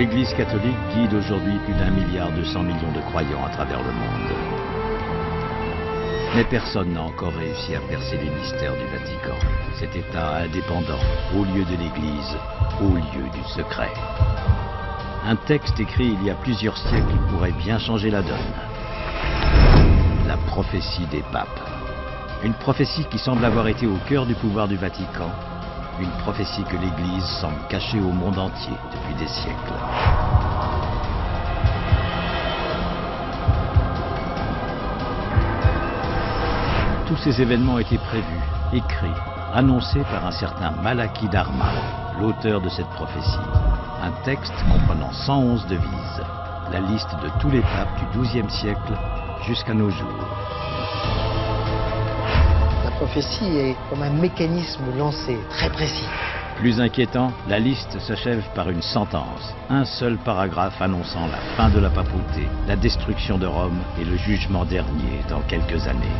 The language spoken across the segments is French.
L'Église catholique guide aujourd'hui plus d'1,2 milliard de croyants à travers le monde. Mais personne n'a encore réussi à percer les mystères du Vatican, cet État indépendant, au lieu de l'Église, au lieu du secret. Un texte écrit il y a plusieurs siècles pourrait bien changer la donne. La prophétie des papes. Une prophétie qui semble avoir été au cœur du pouvoir du Vatican. Une prophétie que l'Église semble cacher au monde entier depuis des siècles. Tous ces événements étaient prévus, écrits, annoncés par un certain Malachie d'Arma, l'auteur de cette prophétie. Un texte comprenant 111 devises, la liste de tous les papes du XIIe siècle jusqu'à nos jours. La prophétie est comme un mécanisme lancé, très précis. Plus inquiétant, la liste s'achève par une sentence. Un seul paragraphe annonçant la fin de la papauté, la destruction de Rome et le jugement dernier dans quelques années.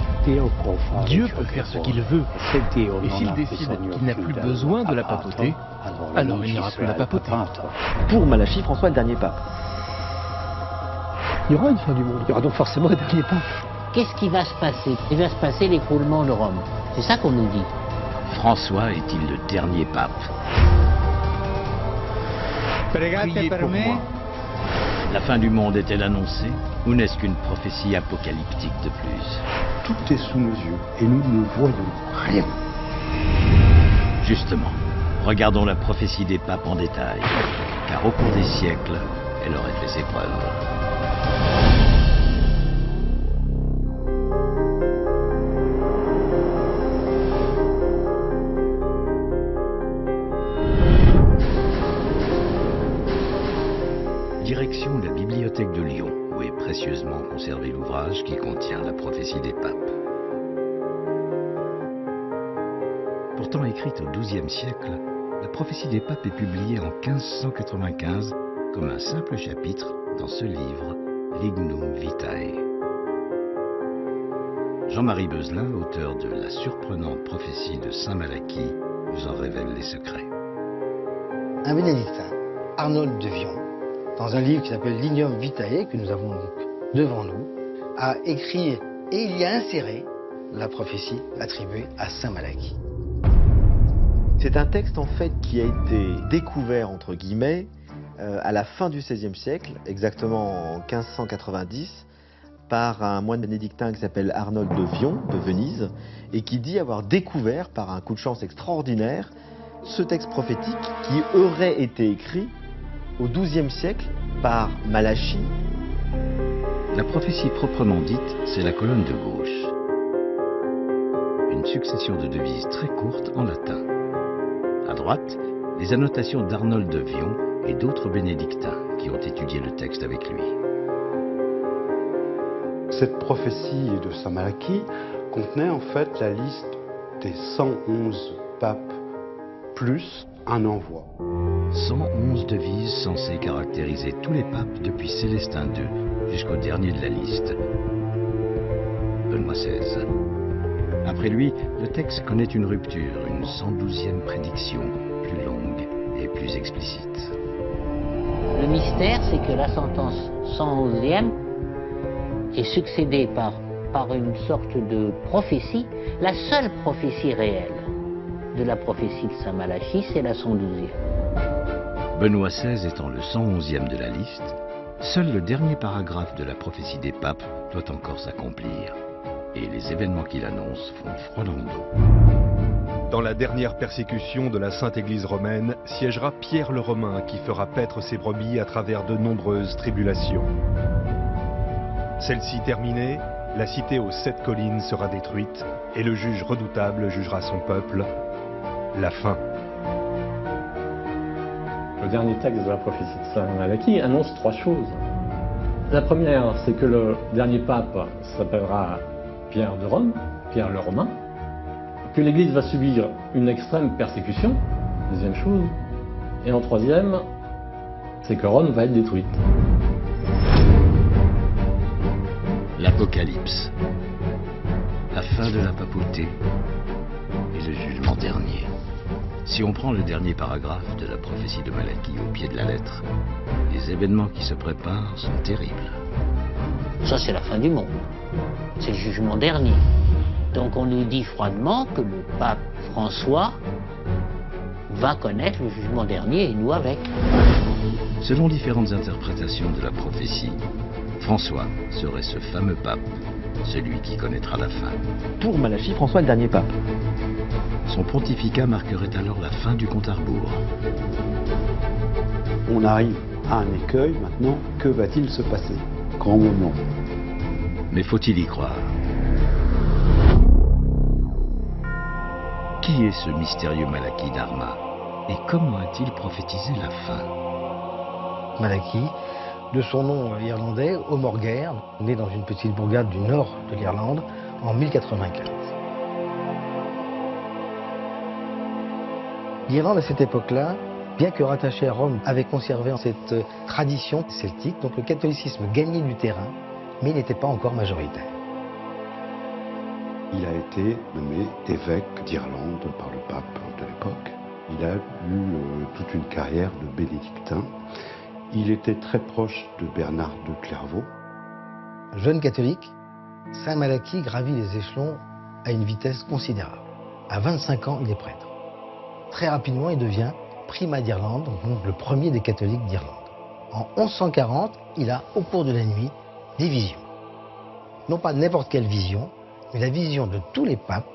Dieu peut faire ce qu'il veut. Et s'il décide qu'il n'a plus besoin de la papauté, alors il n'y aura plus la papauté. Pour Malachie, François est le dernier pape. Il y aura une fin du monde. Il y aura donc forcément un dernier pape. Qu'est-ce qui va se passer? Il va se passer l'écroulement de Rome. C'est ça qu'on nous dit. François est-il le dernier pape? Priez pour moi. La fin du monde est-elle annoncée? Ou n'est-ce qu'une prophétie apocalyptique de plus? Tout est sous nos yeux et nous ne voyons rien. Justement, regardons la prophétie des papes en détail, car au cours des siècles, elle aurait fait ses preuves. Direction la bibliothèque de Lyon, où est précieusement conservé l'ouvrage qui contient la prophétie des papes. Pourtant écrite au XIIe siècle, la prophétie des papes est publiée en 1595 comme un simple chapitre dans ce livre, Lignum Vitae. Jean-Marie Beuzelin, auteur de la surprenante prophétie de Saint Malachie, nous en révèle les secrets. Un bénédictin, Arnold de Vion, dans un livre qui s'appelle Lignum Vitae, que nous avons donc devant nous, a écrit et il y a inséré la prophétie attribuée à Saint Malachie. C'est un texte en fait qui a été découvert entre guillemets à la fin du XVIe siècle, exactement en 1590, par un moine bénédictin qui s'appelle Arnold de Vion, de Venise, et qui dit avoir découvert par un coup de chance extraordinaire ce texte prophétique qui aurait été écrit au XIIe siècle par Malachie. La prophétie proprement dite, c'est la colonne de gauche. Une succession de devises très courtes en latin. À droite, les annotations d'Arnold de Vion et d'autres bénédictins qui ont étudié le texte avec lui. Cette prophétie de Saint Malachie contenait en fait la liste des 111 papes plus un envoi. 111 devises censées caractériser tous les papes depuis Célestin II jusqu'au dernier de la liste, Benoît XVI. Après lui, le texte connaît une rupture, une 112e prédiction, plus longue et plus explicite. Le mystère, c'est que la sentence 111e est succédée par une sorte de prophétie. La seule prophétie réelle de la prophétie de Saint Malachie, c'est la 112e. Benoît XVI étant le 111e de la liste, seul le dernier paragraphe de la prophétie des papes doit encore s'accomplir. Et les événements qu'il annonce font froid dans le dos. Dans la dernière persécution de la Sainte Église romaine, siégera Pierre le Romain qui fera paître ses brebis à travers de nombreuses tribulations. Celle-ci terminée, la cité aux 7 collines sera détruite et le juge redoutable jugera son peuple. La fin. Le dernier texte de la prophétie de Saint Malachie annonce 3 choses. La première, c'est que le dernier pape s'appellera Pierre de Rome, Pierre le Romain, que l'Église va subir une extrême persécution, deuxième chose, et en troisième, c'est que Rome va être détruite. L'Apocalypse, la fin de la papauté et le jugement dernier. Si on prend le dernier paragraphe de la prophétie de Malachie au pied de la lettre, les événements qui se préparent sont terribles. Ça, c'est la fin du monde. C'est le jugement dernier. Donc on nous dit froidement que le pape François va connaître le jugement dernier et nous avec. Selon différentes interprétations de la prophétie, François serait ce fameux pape, celui qui connaîtra la fin. Pour Malachie, François est le dernier pape. Son pontificat marquerait alors la fin du compte à rebours. On arrive à un écueil maintenant. Que va-t-il se passer? Grand moment. Mais faut-il y croire? Qui est ce mystérieux Malachie d'Arma? Et comment a-t-il prophétisé la fin? Malachie, de son nom irlandais, O'Morgair, né dans une petite bourgade du nord de l'Irlande en 1095. L'Irlande à cette époque-là, bien que rattachée à Rome, avait conservé cette tradition celtique, donc le catholicisme gagnait du terrain, mais il n'était pas encore majoritaire. Il a été nommé évêque d'Irlande par le pape de l'époque. Il a eu toute une carrière de bénédictin. Il était très proche de Bernard de Clairvaux. Jeune catholique, Saint Malachie gravit les échelons à une vitesse considérable. À 25 ans, il est prêtre. Très rapidement, il devient primat d'Irlande, donc le premier des catholiques d'Irlande. En 1140, il a, au cours de la nuit, des visions. Non pas n'importe quelle vision, mais la vision de tous les papes,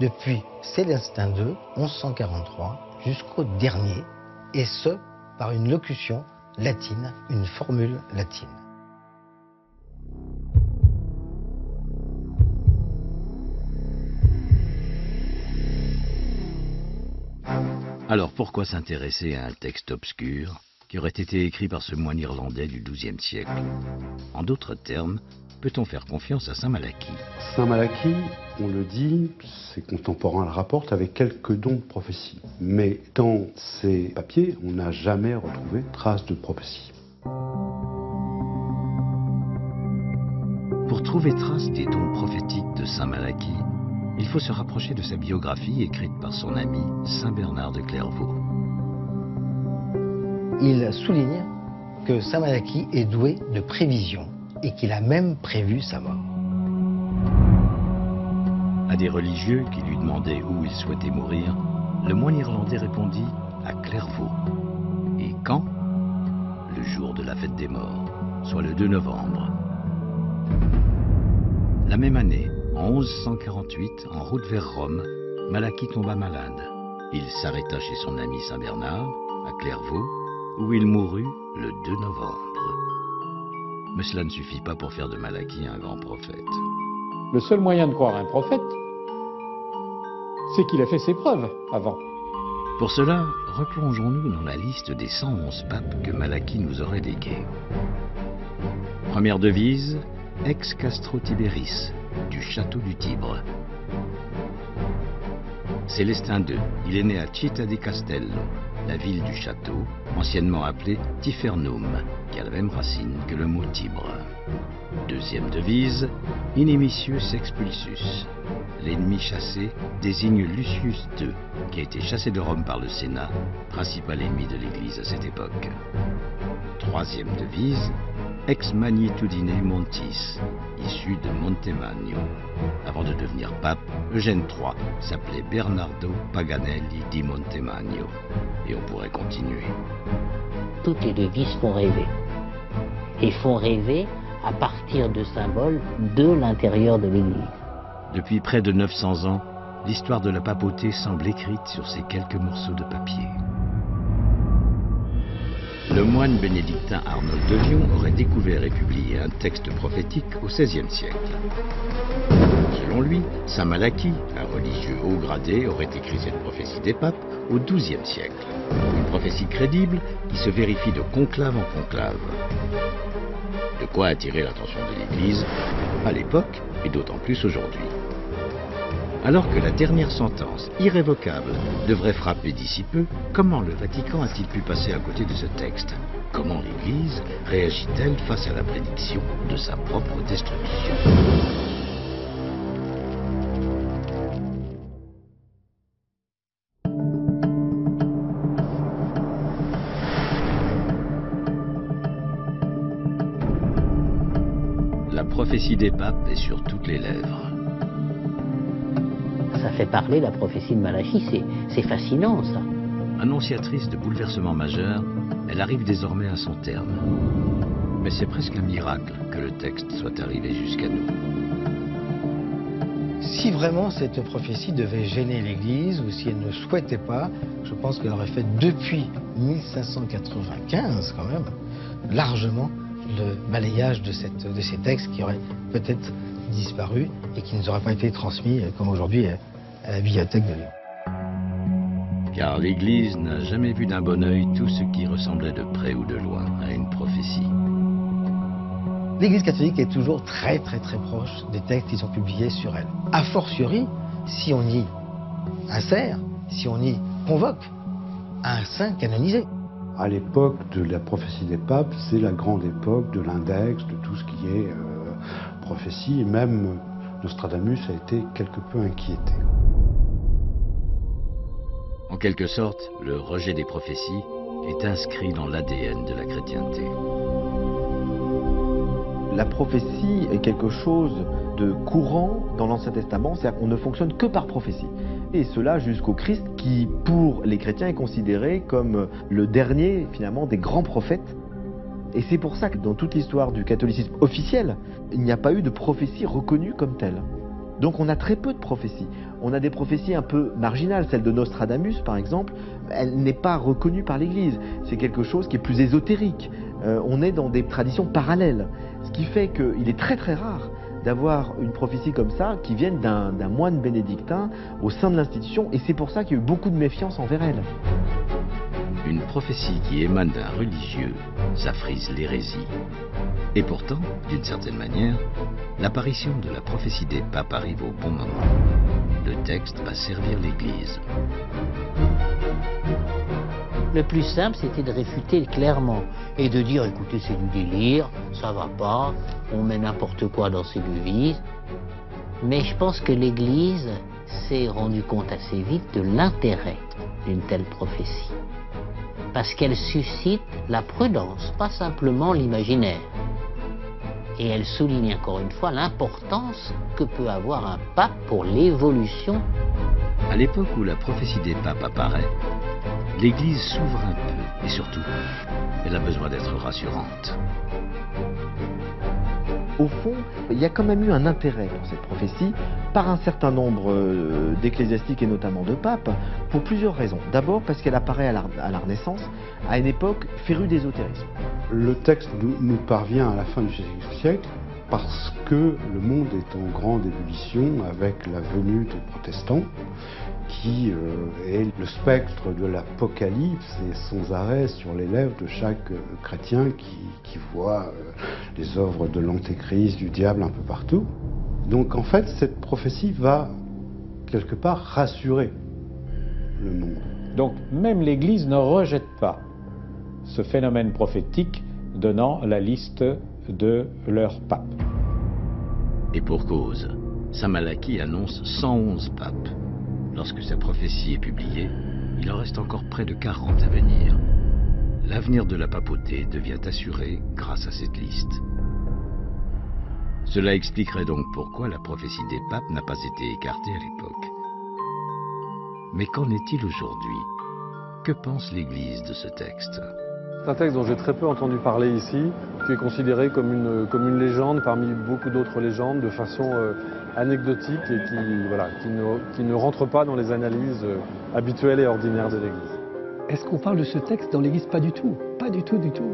depuis Célestin II, 1143, jusqu'au dernier, et ce, par une locution latine, une formule latine. Alors pourquoi s'intéresser à un texte obscur qui aurait été écrit par ce moine irlandais du XIIe siècle? En d'autres termes, peut-on faire confiance à Saint Malachie? Saint Malachie, on le dit, ses contemporains le rapportent avec quelques dons de prophétie. Mais dans ces papiers, on n'a jamais retrouvé trace de prophétie. Pour trouver trace des dons prophétiques de Saint Malachie, il faut se rapprocher de sa biographie écrite par son ami Saint Bernard de Clairvaux. Il souligne que Saint Malachie est doué de prévision et qu'il a même prévu sa mort. À des religieux qui lui demandaient où il souhaitait mourir, le moine irlandais répondit à Clairvaux. Et quand? Le jour de la fête des morts, soit le 2 novembre. La même année, en 1148, en route vers Rome, Malachie tomba malade. Il s'arrêta chez son ami Saint Bernard, à Clairvaux, où il mourut le 2 novembre. Mais cela ne suffit pas pour faire de Malachie un grand prophète. Le seul moyen de croire un prophète, c'est qu'il a fait ses preuves avant. Pour cela, replongeons-nous dans la liste des 111 papes que Malachie nous aurait légués. Première devise, Ex Castro Tiberis, du château du Tibre. Célestin II, il est né à Città di Castello, la ville du château, anciennement appelée Tifernum, qui a la même racine que le mot Tibre. Deuxième devise, Inimitius expulsus. L'ennemi chassé désigne Lucius II, qui a été chassé de Rome par le Sénat, principal ennemi de l'Église à cette époque. Troisième devise, Ex magnitudine montis, issu de Montemagno. Avant de devenir pape, Eugène III s'appelait Bernardo Paganelli di Montemagno. Et on pourrait continuer. Toutes les devises font rêver. Et font rêver à partir de symboles de l'intérieur de l'Église. Depuis près de 900 ans, l'histoire de la papauté semble écrite sur ces quelques morceaux de papier. Le moine bénédictin Arnold de Vion aurait découvert et publié un texte prophétique au XVIe siècle. Selon lui, Saint Malachie, un religieux haut gradé, aurait écrit cette prophétie des papes au XIIe siècle. Une prophétie crédible qui se vérifie de conclave en conclave. De quoi attirer l'attention de l'Église à l'époque et d'autant plus aujourd'hui. Alors que la dernière sentence, irrévocable, devrait frapper d'ici peu, comment le Vatican a-t-il pu passer à côté de ce texte? Comment l'Église réagit-elle face à la prédiction de sa propre destruction? La prophétie des papes est sur toutes les lèvres. Ça fait parler la prophétie de Malachie, c'est fascinant ça. Annonciatrice de bouleversements majeurs, elle arrive désormais à son terme. Mais c'est presque un miracle que le texte soit arrivé jusqu'à nous. Si vraiment cette prophétie devait gêner l'Église, ou si elle ne souhaitait pas, je pense qu'elle aurait fait depuis 1595 quand même, largement le balayage de ces textes qui auraient peut-être disparu et qui ne nous auraient pas été transmis comme aujourd'hui à la bibliothèque de Lyon. Car l'Église n'a jamais vu d'un bon œil tout ce qui ressemblait de près ou de loin à une prophétie. L'Église catholique est toujours très proche des textes qui sont publiés sur elle. A fortiori, si on y insère, si on y convoque un saint canonisé. À l'époque de la prophétie des papes, c'est la grande époque de l'index, de tout ce qui est prophétie, et même Nostradamus a été quelque peu inquiété. En quelque sorte, le rejet des prophéties est inscrit dans l'ADN de la chrétienté. La prophétie est quelque chose de courant dans l'Ancien Testament, c'est-à-dire qu'on ne fonctionne que par prophétie. Et cela jusqu'au Christ qui, pour les chrétiens, est considéré comme le dernier, finalement, des grands prophètes. Et c'est pour ça que dans toute l'histoire du catholicisme officiel, il n'y a pas eu de prophétie reconnue comme telle. Donc on a très peu de prophéties. On a des prophéties un peu marginales, celle de Nostradamus par exemple, elle n'est pas reconnue par l'Église. C'est quelque chose qui est plus ésotérique. On est dans des traditions parallèles. Ce qui fait qu'il est très rare d'avoir une prophétie comme ça qui vienne d'un moine bénédictin au sein de l'institution, et c'est pour ça qu'il y a eu beaucoup de méfiance envers elle. Une prophétie qui émane d'un religieux, ça frise l'hérésie. Et pourtant, d'une certaine manière, l'apparition de la prophétie des papes arrive au bon moment. Le texte va servir l'Église. Le plus simple, c'était de réfuter clairement et de dire, écoutez, c'est du délire, ça va pas, on met n'importe quoi dans ces devises. Mais je pense que l'Église s'est rendue compte assez vite de l'intérêt d'une telle prophétie. Parce qu'elle suscite la prudence, pas simplement l'imaginaire. Et elle souligne encore une fois l'importance que peut avoir un pape pour l'évolution. À l'époque où la prophétie des papes apparaît, l'Église s'ouvre un peu, et surtout, elle a besoin d'être rassurante. Au fond, il y a quand même eu un intérêt pour cette prophétie par un certain nombre d'ecclésiastiques et notamment de papes, pour plusieurs raisons. D'abord parce qu'elle apparaît à la Renaissance, à une époque férue d'ésotérisme. Le texte nous parvient à la fin du XVIe siècle parce que le monde est en grande ébullition avec la venue des protestants, qui est le spectre de l'Apocalypse et sans arrêt sur les lèvres de chaque chrétien qui voit les œuvres de l'Antéchrist, du diable un peu partout. Donc en fait, cette prophétie va quelque part rassurer le monde. Donc même l'Église ne rejette pas ce phénomène prophétique donnant la liste de leur pape. Et pour cause, saint Malachie annonce 111 papes. Lorsque sa prophétie est publiée, il en reste encore près de 40 à venir. L'avenir de la papauté devient assuré grâce à cette liste. Cela expliquerait donc pourquoi la prophétie des papes n'a pas été écartée à l'époque. Mais qu'en est-il aujourd'hui? Que pense l'Église de ce texte? C'est un texte dont j'ai très peu entendu parler ici, qui est considéré comme une légende parmi beaucoup d'autres légendes, de façon anecdotique et qui ne rentre pas dans les analyses habituelles et ordinaires de l'Église. Est-ce qu'on parle de ce texte dans l'Église? Pas du tout, pas du tout, du tout.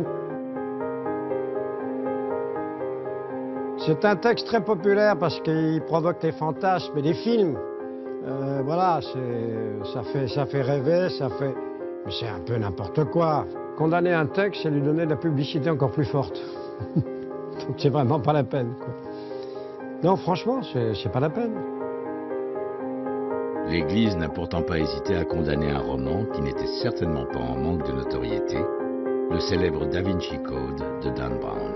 C'est un texte très populaire parce qu'il provoque des fantasmes et des films. Voilà, ça fait rêver, mais c'est un peu n'importe quoi. Condamner un texte, c'est lui donner de la publicité encore plus forte. Donc c'est vraiment pas la peine, quoi. Non, franchement, c'est pas la peine. L'Église n'a pourtant pas hésité à condamner un roman qui n'était certainement pas en manque de notoriété, le célèbre Da Vinci Code de Dan Brown.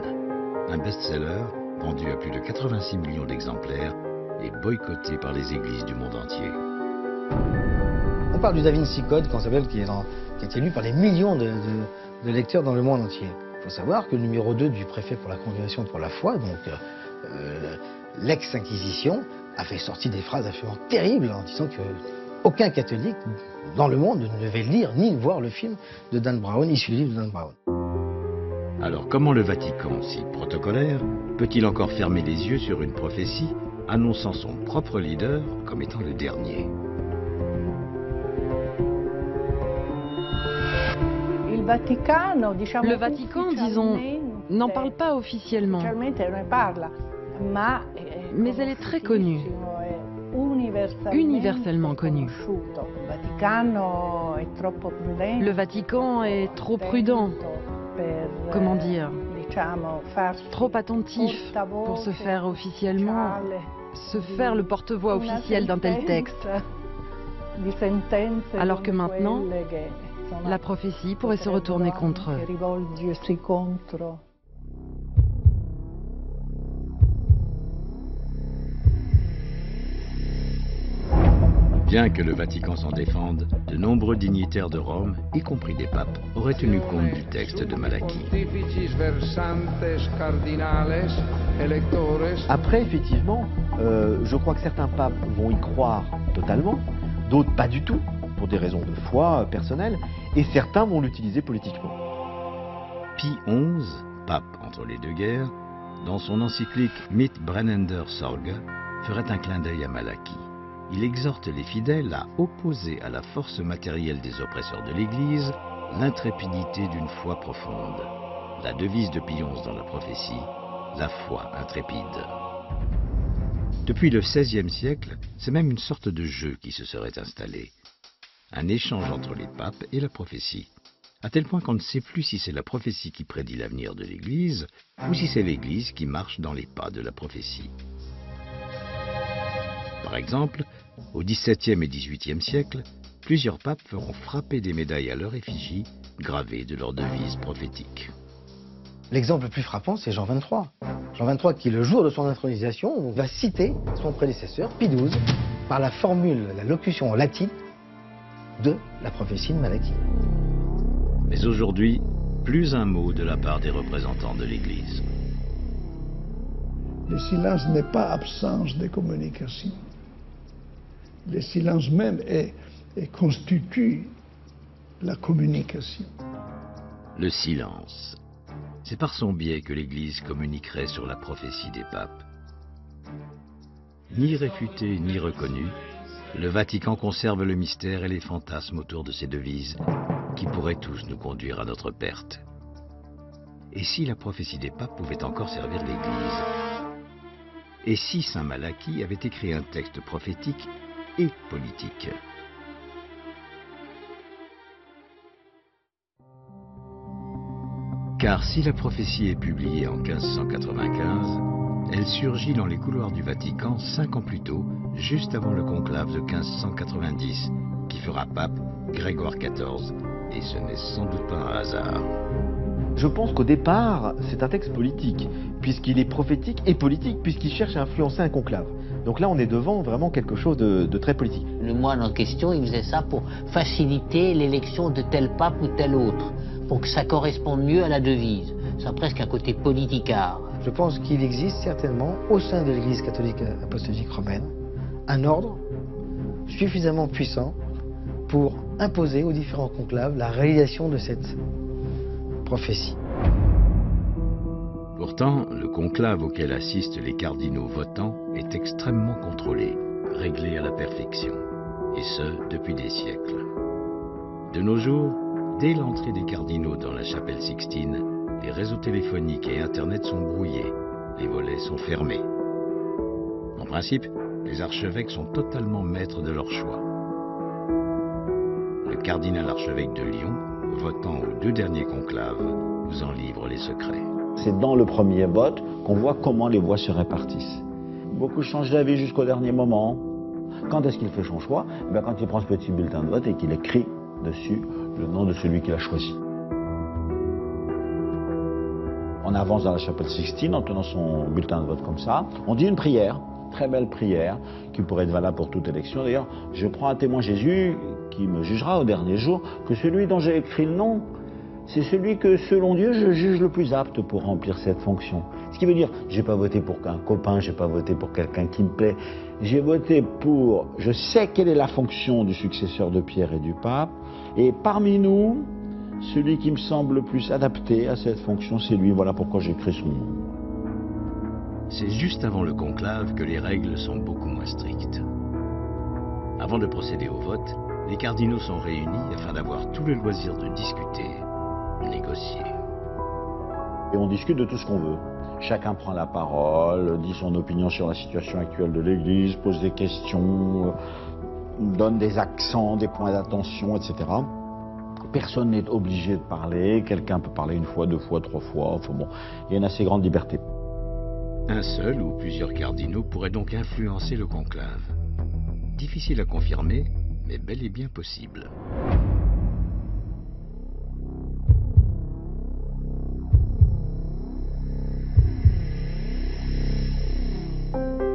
Un best-seller vendu à plus de 86 millions d'exemplaires et boycotté par les églises du monde entier. On parle du Da Vinci Code, qui a été lu par les millions de lecteurs dans le monde entier. Il faut savoir que le numéro 2 du préfet pour la congrégation pour la foi, donc l'ex-Inquisition a fait sortir des phrases absolument terribles en disant que aucun catholique dans le monde ne devait lire ni voir le film de Dan Brown, issu du livre de Dan Brown. Alors comment le Vatican, si protocolaire, peut-il encore fermer les yeux sur une prophétie annonçant son propre leader comme étant le dernier? Le Vatican, disons, n'en parle pas officiellement, mais elle est très connue, universellement connue. Le Vatican est trop prudent, comment dire, trop attentif pour se faire officiellement, se faire le porte-voix officiel d'un tel texte. Alors que maintenant, la prophétie pourrait se retourner contre eux. Bien que le Vatican s'en défende, de nombreux dignitaires de Rome, y compris des papes, auraient tenu compte du texte de Malachie. Après, effectivement, je crois que certains papes vont y croire totalement, d'autres pas du tout, pour des raisons de foi personnelles, et certains vont l'utiliser politiquement. Pie XI, pape entre les deux guerres, dans son encyclique Mit brennender Sorge, ferait un clin d'œil à Malachie. Il exhorte les fidèles à opposer à la force matérielle des oppresseurs de l'Église l'intrépidité d'une foi profonde. La devise de Pie XI dans la prophétie, la foi intrépide. Depuis le XVIe siècle, c'est même une sorte de jeu qui se serait installé. Un échange entre les papes et la prophétie, à tel point qu'on ne sait plus si c'est la prophétie qui prédit l'avenir de l'Église ou si c'est l'Église qui marche dans les pas de la prophétie. Par exemple, au XVIIe et XVIIIe siècle, plusieurs papes feront frapper des médailles à leur effigie gravées de leurs devises prophétiques. L'exemple le plus frappant, c'est Jean XXIII. Jean XXIII qui, le jour de son intronisation, va citer son prédécesseur, Pie XII, par la formule, la locution latine de la prophétie de Malachie. Mais aujourd'hui, plus un mot de la part des représentants de l'Église. Le silence n'est pas absence de communication. Le silence même constitue la communication. Le silence. C'est par son biais que l'Église communiquerait sur la prophétie des papes. Ni réfuté ni reconnu, le Vatican conserve le mystère et les fantasmes autour de ces devises qui pourraient tous nous conduire à notre perte. Et si la prophétie des papes pouvait encore servir l'Église? Et si Saint Malachie avait écrit un texte prophétique et politique? Car si la prophétie est publiée en 1595, elle surgit dans les couloirs du Vatican 5 ans plus tôt, juste avant le conclave de 1590, qui fera pape Grégoire XIV, et ce n'est sans doute pas un hasard. Je pense qu'au départ, c'est un texte politique, puisqu'il est prophétique et politique, puisqu'il cherche à influencer un conclave. Donc là, on est devant vraiment quelque chose de très politique. Le moine en question, il faisait ça pour faciliter l'élection de tel pape ou tel autre, pour que ça corresponde mieux à la devise. Ça a presque un côté politicard. Je pense qu'il existe certainement, au sein de l'Église catholique apostolique romaine, un ordre suffisamment puissant pour imposer aux différents conclaves la réalisation de cette prophétie. Pourtant, le conclave auquel assistent les cardinaux votants est extrêmement contrôlé, réglé à la perfection, et ce, depuis des siècles. De nos jours, dès l'entrée des cardinaux dans la chapelle Sixtine, les réseaux téléphoniques et Internet sont brouillés, les volets sont fermés. En principe, les archevêques sont totalement maîtres de leur choix. Le cardinal archevêque de Lyon, votant aux 2 derniers conclaves, nous en livre les secrets. C'est dans le premier vote qu'on voit comment les voix se répartissent. Beaucoup changent d'avis jusqu'au dernier moment. Quand est-ce qu'il fait son choix? Quand il prend ce petit bulletin de vote et qu'il écrit dessus le nom de celui qu'il a choisi. On avance dans la chapelle Sixtine en tenant son bulletin de vote comme ça. On dit une prière, très belle prière, qui pourrait être valable pour toute élection. D'ailleurs, je prends à témoin Jésus, qui me jugera au dernier jour, que celui dont j'ai écrit le nom c'est celui que, selon Dieu, je juge le plus apte pour remplir cette fonction. Ce qui veut dire, j'ai pas voté pour un copain, j'ai pas voté pour quelqu'un qui me plaît, j'ai voté pour, je sais quelle est la fonction du successeur de Pierre et du pape, et parmi nous, celui qui me semble le plus adapté à cette fonction, c'est lui. Voilà pourquoi j'ai écrit son nom. C'est juste avant le conclave que les règles sont beaucoup moins strictes. Avant de procéder au vote, les cardinaux sont réunis afin d'avoir tout le loisir de discuter, négocier. Et on discute de tout ce qu'on veut. Chacun prend la parole, dit son opinion sur la situation actuelle de l'Église, pose des questions, donne des accents, des points d'attention, etc. Personne n'est obligé de parler, quelqu'un peut parler une fois, deux fois, trois fois, enfin bon, il y a une assez grande liberté. Un seul ou plusieurs cardinaux pourraient donc influencer le conclave. Difficile à confirmer, mais bel et bien possible.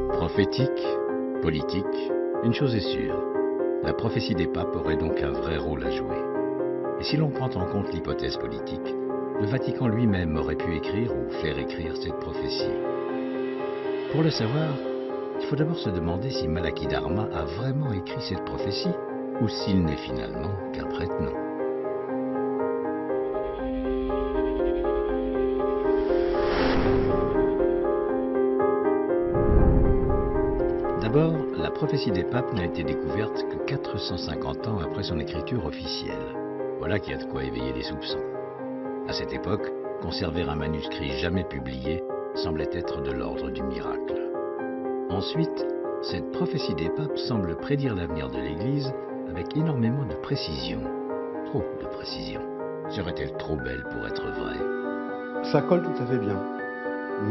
Prophétique, politique, une chose est sûre, la prophétie des papes aurait donc un vrai rôle à jouer. Et si l'on prend en compte l'hypothèse politique, le Vatican lui-même aurait pu écrire ou faire écrire cette prophétie. Pour le savoir, il faut d'abord se demander si Malachie Dharma a vraiment écrit cette prophétie ou s'il n'est finalement qu'un prête-nom. D'abord, la prophétie des papes n'a été découverte que 450 ans après son écriture officielle. Voilà qui a de quoi éveiller les soupçons. À cette époque, conserver un manuscrit jamais publié semblait être de l'ordre du miracle. Ensuite, cette prophétie des papes semble prédire l'avenir de l'Église avec énormément de précision. Trop de précision. Serait-elle trop belle pour être vraie? Ça colle tout à fait bien.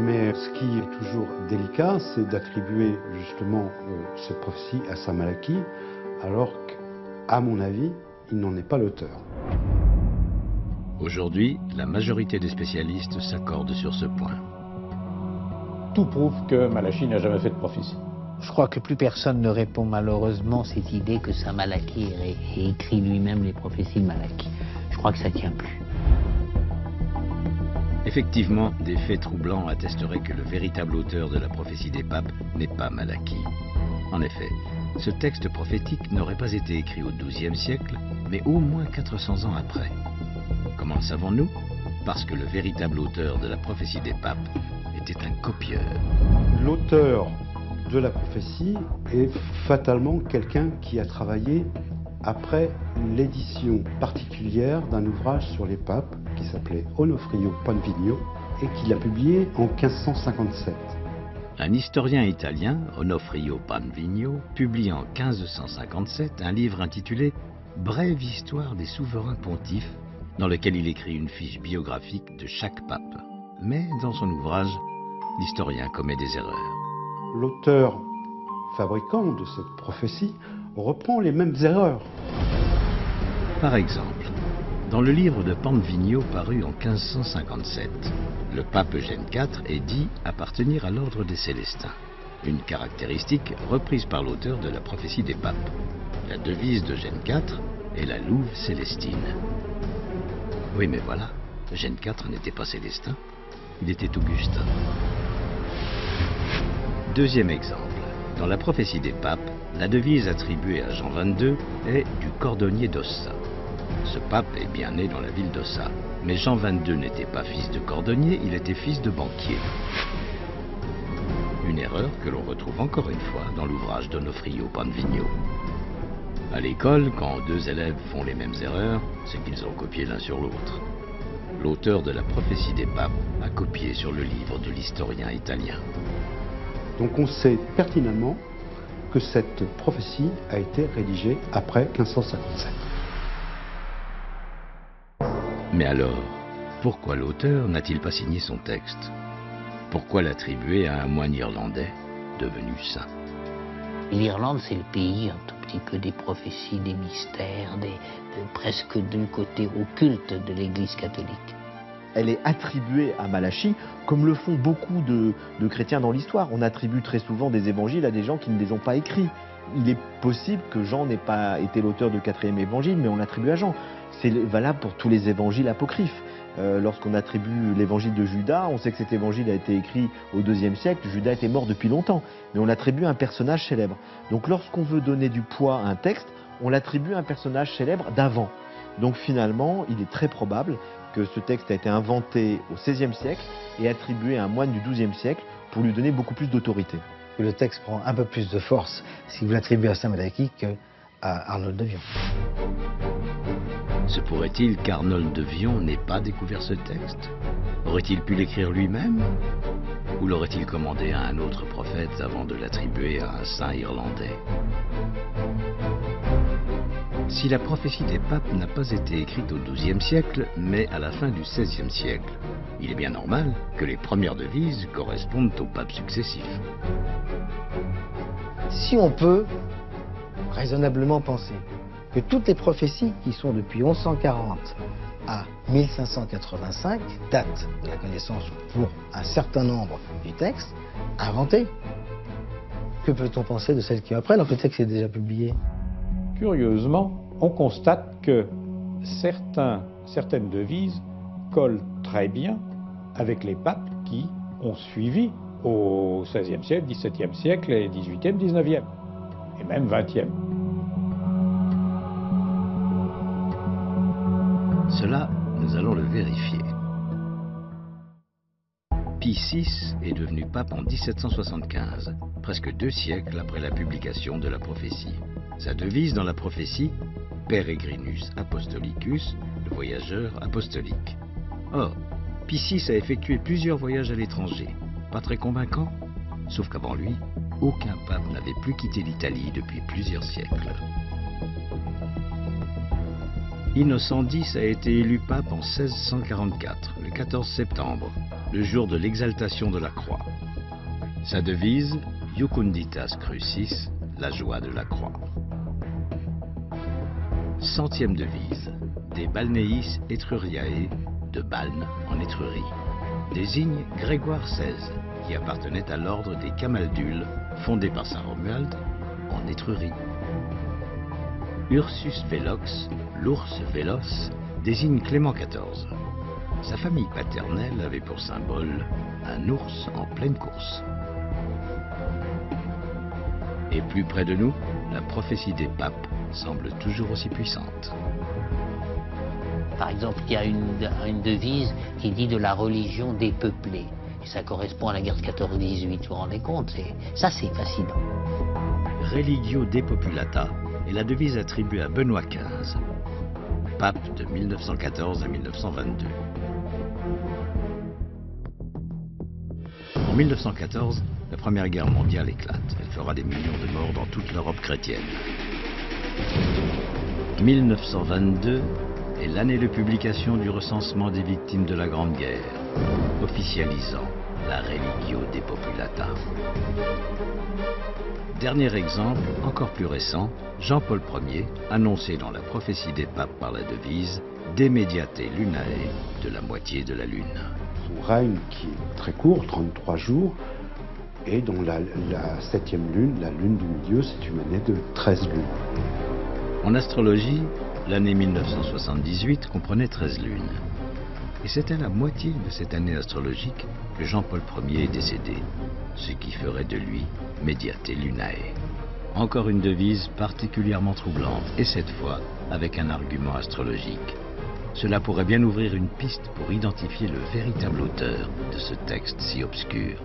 Mais ce qui est toujours délicat, c'est d'attribuer justement cette prophétie à saint Malachie, alors qu'à mon avis, il n'en est pas l'auteur. Aujourd'hui, la majorité des spécialistes s'accordent sur ce point. Tout prouve que Malachie n'a jamais fait de prophétie. Je crois que plus personne ne répond malheureusement cette idée que saint Malachie ait écrit lui-même les prophéties de Malachie. Je crois que ça ne tient plus. Effectivement, des faits troublants attesteraient que le véritable auteur de la prophétie des papes n'est pas Malachie. En effet, ce texte prophétique n'aurait pas été écrit au XIIe siècle, mais au moins 400 ans après. Comment le savons-nous? Parce que le véritable auteur de la prophétie des papes était un copieur. L'auteur de la prophétie est fatalement quelqu'un qui a travaillé après l'édition particulière d'un ouvrage sur les papes qui s'appelait Onofrio Panvigno et qu'il a publié en 1557. Un historien italien, Onofrio Panvigno, publie en 1557 un livre intitulé « Brève histoire des souverains pontifes » dans lequel il écrit une fiche biographique de chaque pape. Mais dans son ouvrage, l'historien commet des erreurs. L'auteur fabricant de cette prophétie reprend les mêmes erreurs. Par exemple, dans le livre de Panvigno paru en 1557, le pape Eugène IV est dit appartenir à l'ordre des Célestins, une caractéristique reprise par l'auteur de la prophétie des papes. La devise d'Eugène IV est la louve célestine. Oui, mais voilà, Eugène IV n'était pas célestin, il était augustin. Deuxième exemple, dans la prophétie des papes, la devise attribuée à Jean XXII est du cordonnier d'Ossa. Ce pape est bien né dans la ville d'Ossa, mais Jean XXII n'était pas fils de cordonnier, il était fils de banquier. Une erreur que l'on retrouve encore une fois dans l'ouvrage d'Onofrio Panvigno. À l'école, quand deux élèves font les mêmes erreurs, c'est qu'ils ont copié l'un sur l'autre. L'auteur de la prophétie des papes a copié sur le livre de l'historien italien. Donc on sait pertinemment que cette prophétie a été rédigée après 1557. Mais alors, pourquoi l'auteur n'a-t-il pas signé son texte? Pourquoi l'attribuer à un moine irlandais devenu saint? L'Irlande, c'est le pays un tout petit peu des prophéties, des mystères, presque du côté occulte de l'Église catholique. elle est attribuée à Malachie, comme le font beaucoup de chrétiens dans l'histoire. On attribue très souvent des évangiles à des gens qui ne les ont pas écrits. Il est possible que Jean n'ait pas été l'auteur du 4e évangile, mais on l'attribue à Jean. C'est valable pour tous les évangiles apocryphes. Lorsqu'on attribue l'évangile de Judas, on sait que cet évangile a été écrit au IIe siècle. Judas était mort depuis longtemps, mais on l'attribue à un personnage célèbre. Donc lorsqu'on veut donner du poids à un texte, on l'attribue à un personnage célèbre d'avant. Donc finalement, il est très probable que ce texte a été inventé au XVIe siècle et attribué à un moine du XIIe siècle pour lui donner beaucoup plus d'autorité. Le texte prend un peu plus de force si vous l'attribuez à Saint Malachie qu'à Arnold de Vion. Se pourrait-il qu'Arnold de Vion n'ait pas découvert ce texte? Aurait-il pu l'écrire lui-même? Ou l'aurait-il commandé à un autre prophète avant de l'attribuer à un saint irlandais? Si la prophétie des papes n'a pas été écrite au XIIe siècle, mais à la fin du XVIe siècle, il est bien normal que les premières devises correspondent aux papes successifs. Si on peut raisonnablement penser que toutes les prophéties qui sont depuis 1140 à 1585 datent de la connaissance pour un certain nombre du texte inventé, que peut-on penser de celles qui après, alors que le texte est déjà publié? Curieusement, on constate que certaines devises collent très bien avec les papes qui ont suivi au XVIe siècle, XVIIe siècle, et XVIIIe, XIXe, et même XXe. Cela, nous allons le vérifier. Pie VI est devenu pape en 1775, presque 2 siècles après la publication de la prophétie. Sa devise dans la prophétie, Peregrinus Apostolicus, le voyageur apostolique. Or, Pie VI a effectué plusieurs voyages à l'étranger. Pas très convaincant, sauf qu'avant lui, aucun pape n'avait plus quitté l'Italie depuis plusieurs siècles. Innocent X a été élu pape en 1644, le 14 septembre, le jour de l'exaltation de la croix. Sa devise, Iucunditas Crucis, la joie de la croix. 100e devise, De Balneis Etruriae, de Balne en Étrurie, désigne Grégoire XVI, qui appartenait à l'ordre des Camaldules, fondé par saint Romuald en Étrurie. Ursus Velox, l'ours véloce, désigne Clément XIV. Sa famille paternelle avait pour symbole un ours en pleine course. Et plus près de nous, la prophétie des papes semble toujours aussi puissante. Par exemple, il y a une devise qui dit de la religion dépeuplée. Et ça correspond à la guerre de 14-18, vous vous rendez compte? Ça, c'est fascinant. Religio Depopulata est la devise attribuée à Benoît XV, pape de 1914 à 1922. En 1914, la Première Guerre mondiale éclate. Elle fera des millions de morts dans toute l'Europe chrétienne. 1922 est l'année de publication du recensement des victimes de la Grande Guerre, officialisant la Religio Depopulata. Dernier exemple, encore plus récent, Jean-Paul Ier, annoncé dans la prophétie des papes par la devise De Mediate Lunae, de la moitié de la Lune. Son règne qui est très court, 33 jours, et dont la 7e lune, la lune du milieu, c'est une année de 13 lunes. En astrologie, l'année 1978 comprenait 13 lunes. Et c'est à la moitié de cette année astrologique que Jean-Paul Ier est décédé, ce qui ferait de lui Mediate Lunae. Encore une devise particulièrement troublante, et cette fois avec un argument astrologique. Cela pourrait bien ouvrir une piste pour identifier le véritable auteur de ce texte si obscur.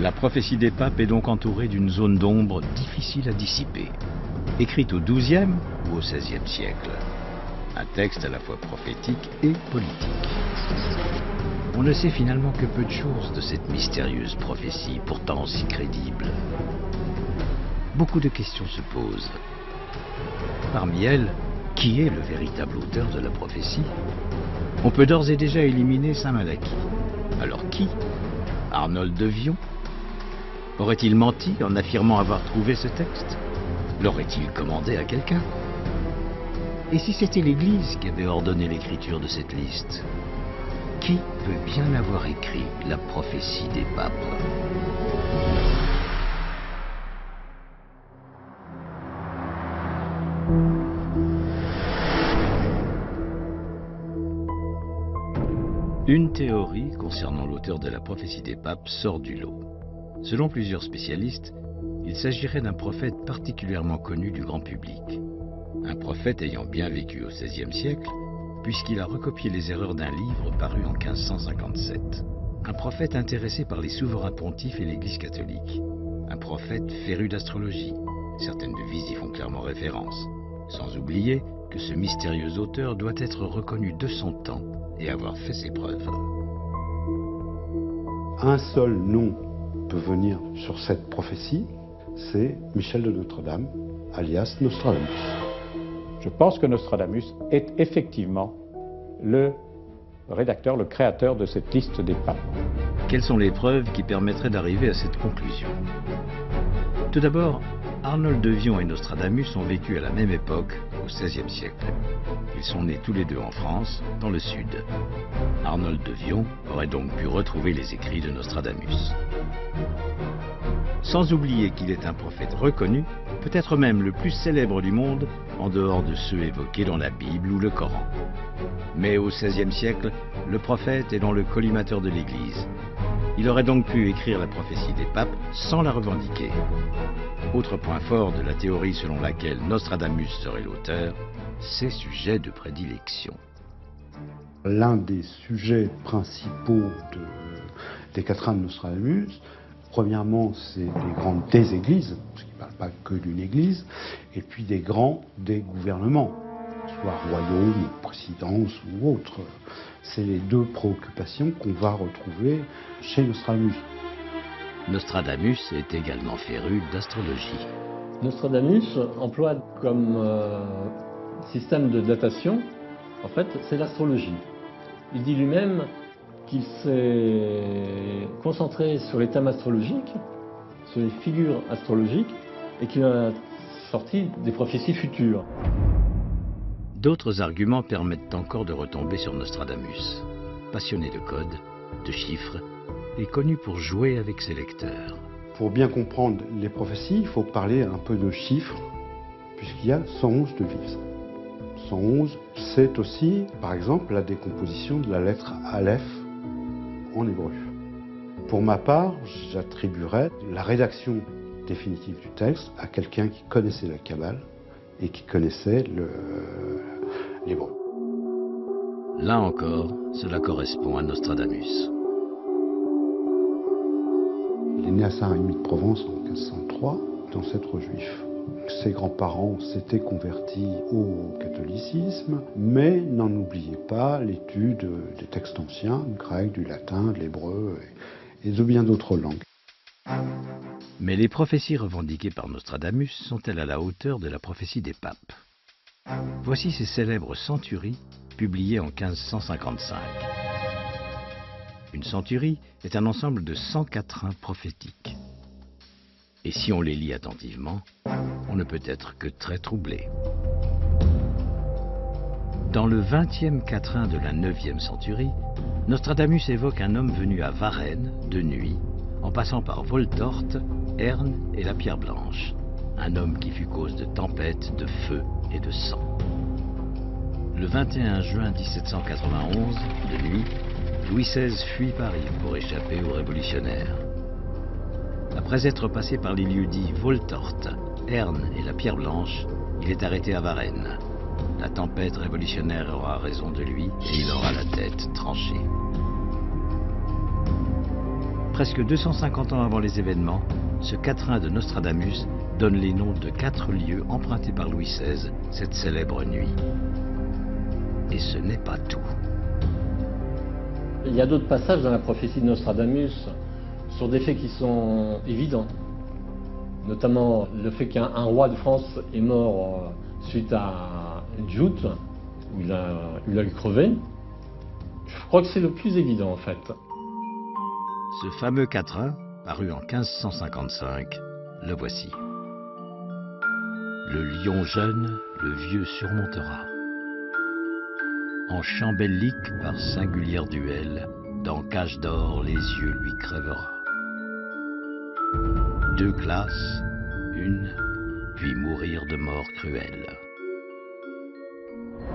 La prophétie des papes est donc entourée d'une zone d'ombre difficile à dissiper. Écrite au XIIe ou au XVIe siècle. Un texte à la fois prophétique et politique. On ne sait finalement que peu de choses de cette mystérieuse prophétie, pourtant si crédible. Beaucoup de questions se posent. Parmi elles, qui est le véritable auteur de la prophétie? On peut d'ores et déjà éliminer saint Malachie. Alors qui? Arnold de Vion? Aurait-il menti en affirmant avoir trouvé ce texte? L'aurait-il commandé à quelqu'un? Et si c'était l'Église qui avait ordonné l'écriture de cette liste? Qui peut bien avoir écrit la prophétie des papes? Une théorie concernant l'auteur de la prophétie des papes sort du lot. Selon plusieurs spécialistes, il s'agirait d'un prophète particulièrement connu du grand public. Un prophète ayant bien vécu au XVIe siècle, puisqu'il a recopié les erreurs d'un livre paru en 1557. Un prophète intéressé par les souverains pontifes et l'Église catholique. Un prophète féru d'astrologie. Certaines devises y font clairement référence. Sans oublier que ce mystérieux auteur doit être reconnu de son temps et avoir fait ses preuves. Un seul nom peut venir sur cette prophétie, c'est Michel de Notre-Dame, alias Nostradamus. Je pense que Nostradamus est effectivement le rédacteur, le créateur de cette liste des papes. Quelles sont les preuves qui permettraient d'arriver à cette conclusion? Tout d'abord, Arnold de Vion et Nostradamus ont vécu à la même époque, au XVIe siècle. Ils sont nés tous les deux en France, dans le sud. Arnold de Vion aurait donc pu retrouver les écrits de Nostradamus. Sans oublier qu'il est un prophète reconnu, peut-être même le plus célèbre du monde, en dehors de ceux évoqués dans la Bible ou le Coran. Mais au XVIe siècle, le prophète est dans le collimateur de l'Église. Il aurait donc pu écrire la prophétie des papes sans la revendiquer. Autre point fort de la théorie selon laquelle Nostradamus serait l'auteur, ses sujets de prédilection. L'un des sujets principaux des quatrains de Nostradamus, premièrement, c'est les grands des églises, parce qu'il ne parle pas que d'une église, et puis des grands des gouvernements, soit royaume, présidence ou autre. C'est les deux préoccupations qu'on va retrouver chez Nostradamus. Nostradamus est également féru d'astrologie. Nostradamus emploie comme système de datation, en fait, c'est l'astrologie. Il dit lui-même qu'il s'est concentré sur les thèmes astrologiques, sur les figures astrologiques, et qu'il a sorti des prophéties futures. D'autres arguments permettent encore de retomber sur Nostradamus. Passionné de codes, de chiffres, et connu pour jouer avec ses lecteurs. Pour bien comprendre les prophéties, il faut parler un peu de chiffres, puisqu'il y a 111 devises. 111, c'est aussi, par exemple, la décomposition de la lettre Aleph en hébreu. Pour ma part, j'attribuerais la rédaction définitive du texte à quelqu'un qui connaissait la Kabbale et qui connaissait l'hébreu. Là encore, cela correspond à Nostradamus. Il est né à Saint-Rémy de Provence en 1503, d'ancêtre juif. Ses grands-parents s'étaient convertis au catholicisme, mais n'en oubliez pas l'étude des textes anciens, du grec, du latin, de l'hébreu et de bien d'autres langues. Mais les prophéties revendiquées par Nostradamus sont-elles à la hauteur de la prophétie des papes? Voici ces célèbres centuries publiées en 1555. Une centurie est un ensemble de 100 quatrains prophétiques. Et si on les lit attentivement, on ne peut être que très troublé. Dans le 20e quatrain de la 9e centurie, Nostradamus évoque un homme venu à Varennes, de nuit, en passant par Voltorte, Herne et la Pierre Blanche. Un homme qui fut cause de tempêtes, de feu et de sang. Le 21 juin 1791, de nuit, Louis XVI fuit Paris pour échapper aux révolutionnaires. Après être passé par les lieux-dits Voltorte, Herne et la Pierre Blanche, il est arrêté à Varennes. La tempête révolutionnaire aura raison de lui et il aura la tête tranchée. Presque 250 ans avant les événements, ce quatrain de Nostradamus donne les noms de 4 lieux empruntés par Louis XVI cette célèbre nuit. Et ce n'est pas tout. Il y a d'autres passages dans la prophétie de Nostradamus sur des faits qui sont évidents. Notamment le fait qu'un roi de France est mort suite à une joute, où il a crevé. Je crois que c'est le plus évident en fait. Ce fameux quatrain, paru en 1555, le voici. Le lion jeune, le vieux surmontera. En chant bellique par singulière duel, dans cage d'or les yeux lui crèvera. 2 classes, une, puis mourir de mort cruelle.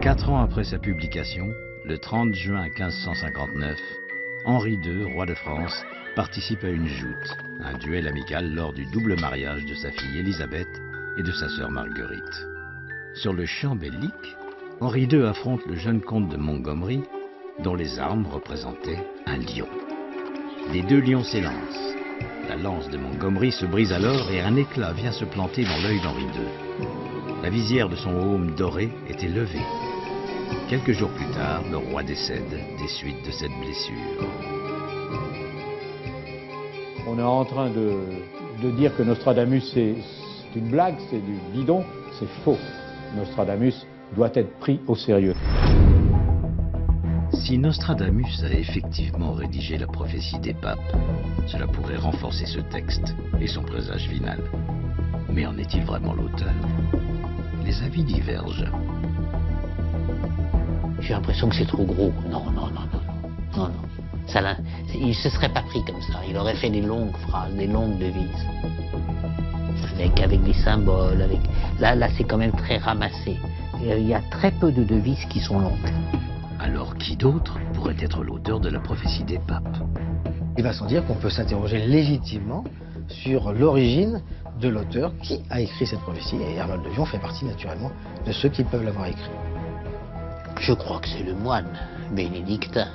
4 ans après sa publication, le 30 juin 1559, Henri II, roi de France, participe à une joute, un duel amical lors du double mariage de sa fille Élisabeth et de sa sœur Marguerite. Sur le champ bellique, Henri II affronte le jeune comte de Montgomery, dont les armes représentaient un lion. Les 2 lions s'élancent. La lance de Montgomery se brise alors et un éclat vient se planter dans l'œil d'Henri II. La visière de son aume doré était levée. Quelques jours plus tard, le roi décède des suites de cette blessure. On est en train de dire que Nostradamus c'est une blague, c'est du bidon, c'est faux. Nostradamus doit être pris au sérieux. Si Nostradamus a effectivement rédigé la prophétie des papes, cela pourrait renforcer ce texte et son présage final. Mais en est-il vraiment l'auteur? Les avis divergent. J'ai l'impression que c'est trop gros. Non. Il ne se serait pas pris comme ça. Il aurait fait des longues phrases, des longues devises. Avec des symboles. Là c'est quand même très ramassé. Il y a très peu de devises qui sont longues. Alors qui d'autre pourrait être l'auteur de la prophétie des papes? Il va sans dire qu'on peut s'interroger légitimement sur l'origine de l'auteur qui a écrit cette prophétie. Et Arnold de Vion fait partie naturellement de ceux qui peuvent l'avoir écrit. Je crois que c'est le moine bénédictin.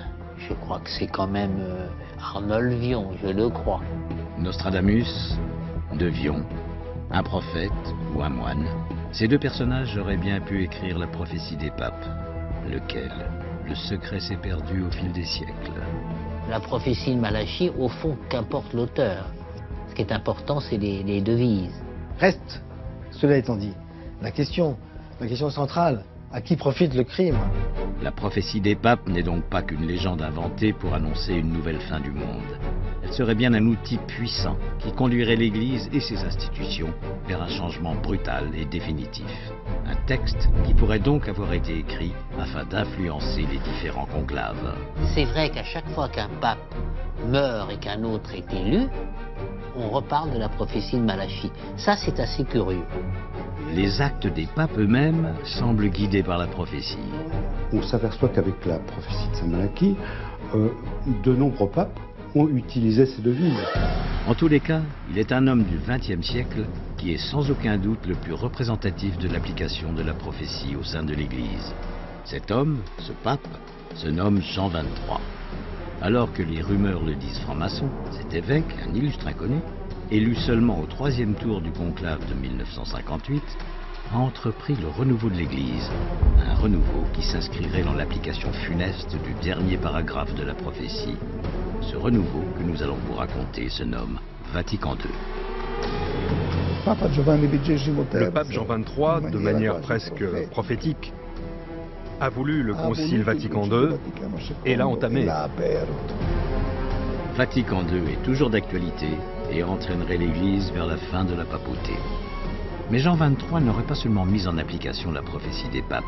Je crois que c'est quand même Arnold Vion, je le crois. Nostradamus, de Vion, un prophète ou un moine, ces 2 personnages auraient bien pu écrire la prophétie des papes. Lequel? Le secret s'est perdu au fil des siècles. La prophétie de Malachie, au fond, qu'importe l'auteur. Ce qui est important, c'est les devises. Reste, cela étant dit, la question centrale, à qui profite le crime? La prophétie des papes n'est donc pas qu'une légende inventée pour annoncer une nouvelle fin du monde. Elle serait bien un outil puissant qui conduirait l'Église et ses institutions vers un changement brutal et définitif. Un texte qui pourrait donc avoir été écrit afin d'influencer les différents conclaves. C'est vrai qu'à chaque fois qu'un pape meurt et qu'un autre est élu, on reparle de la prophétie de Malachie. Ça, c'est assez curieux. Les actes des papes eux-mêmes semblent guidés par la prophétie. On s'aperçoit qu'avec la prophétie de Saint Malachie, de nombreux papes ont utilisé ces devises. En tous les cas, il est un homme du XXe siècle qui est sans aucun doute le plus représentatif de l'application de la prophétie au sein de l'Église. Cet homme, ce pape, se nomme Jean XXIII. Alors que les rumeurs le disent franc-maçon, cet évêque, un illustre inconnu, élu seulement au 3e tour du conclave de 1958, a entrepris le renouveau de l'Église, un renouveau qui s'inscrirait dans l'application funeste du dernier paragraphe de la prophétie. Ce renouveau que nous allons vous raconter se nomme Vatican II. Le pape Jean XXIII, de manière presque prophétique, a voulu le Concile Vatican II et l'a entamé. Vatican II est toujours d'actualité et entraînerait l'Église vers la fin de la papauté. Mais Jean XXIII n'aurait pas seulement mis en application la prophétie des papes,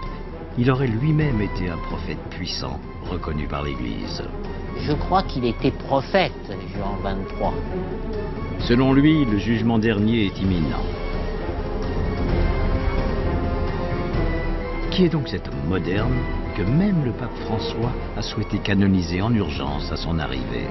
il aurait lui-même été un prophète puissant, reconnu par l'Église. Je crois qu'il était prophète, Jean XXIII. Selon lui, le jugement dernier est imminent. Qui est donc cet homme moderne que même le pape François a souhaité canoniser en urgence à son arrivée?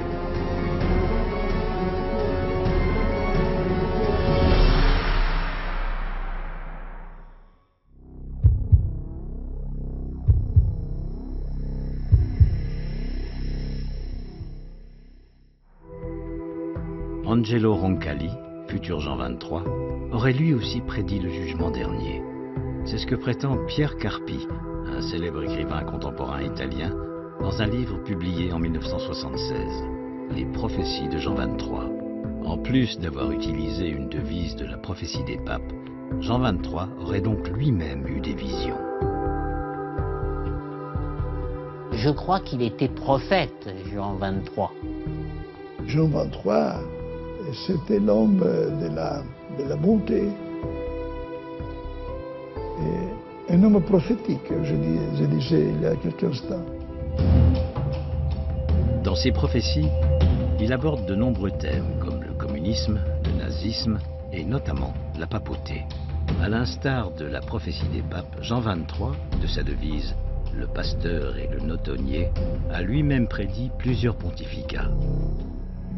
Angelo Roncalli, futur Jean XXIII, aurait lui aussi prédit le jugement dernier. C'est ce que prétend Pierre Carpi, un célèbre écrivain contemporain italien, dans un livre publié en 1976, Les prophéties de Jean XXIII. En plus d'avoir utilisé une devise de la prophétie des papes, Jean XXIII aurait donc lui-même eu des visions. Je crois qu'il était prophète, Jean XXIII. Jean XXIII, c'était l'homme de la bonté. un homme prophétique, je disais il y a quelques instants. Dans ses prophéties, il aborde de nombreux thèmes comme le communisme, le nazisme et notamment la papauté. À l'instar de la prophétie des papes, Jean XXIII, de sa devise « Le pasteur et le notonnier », a lui-même prédit plusieurs pontificats.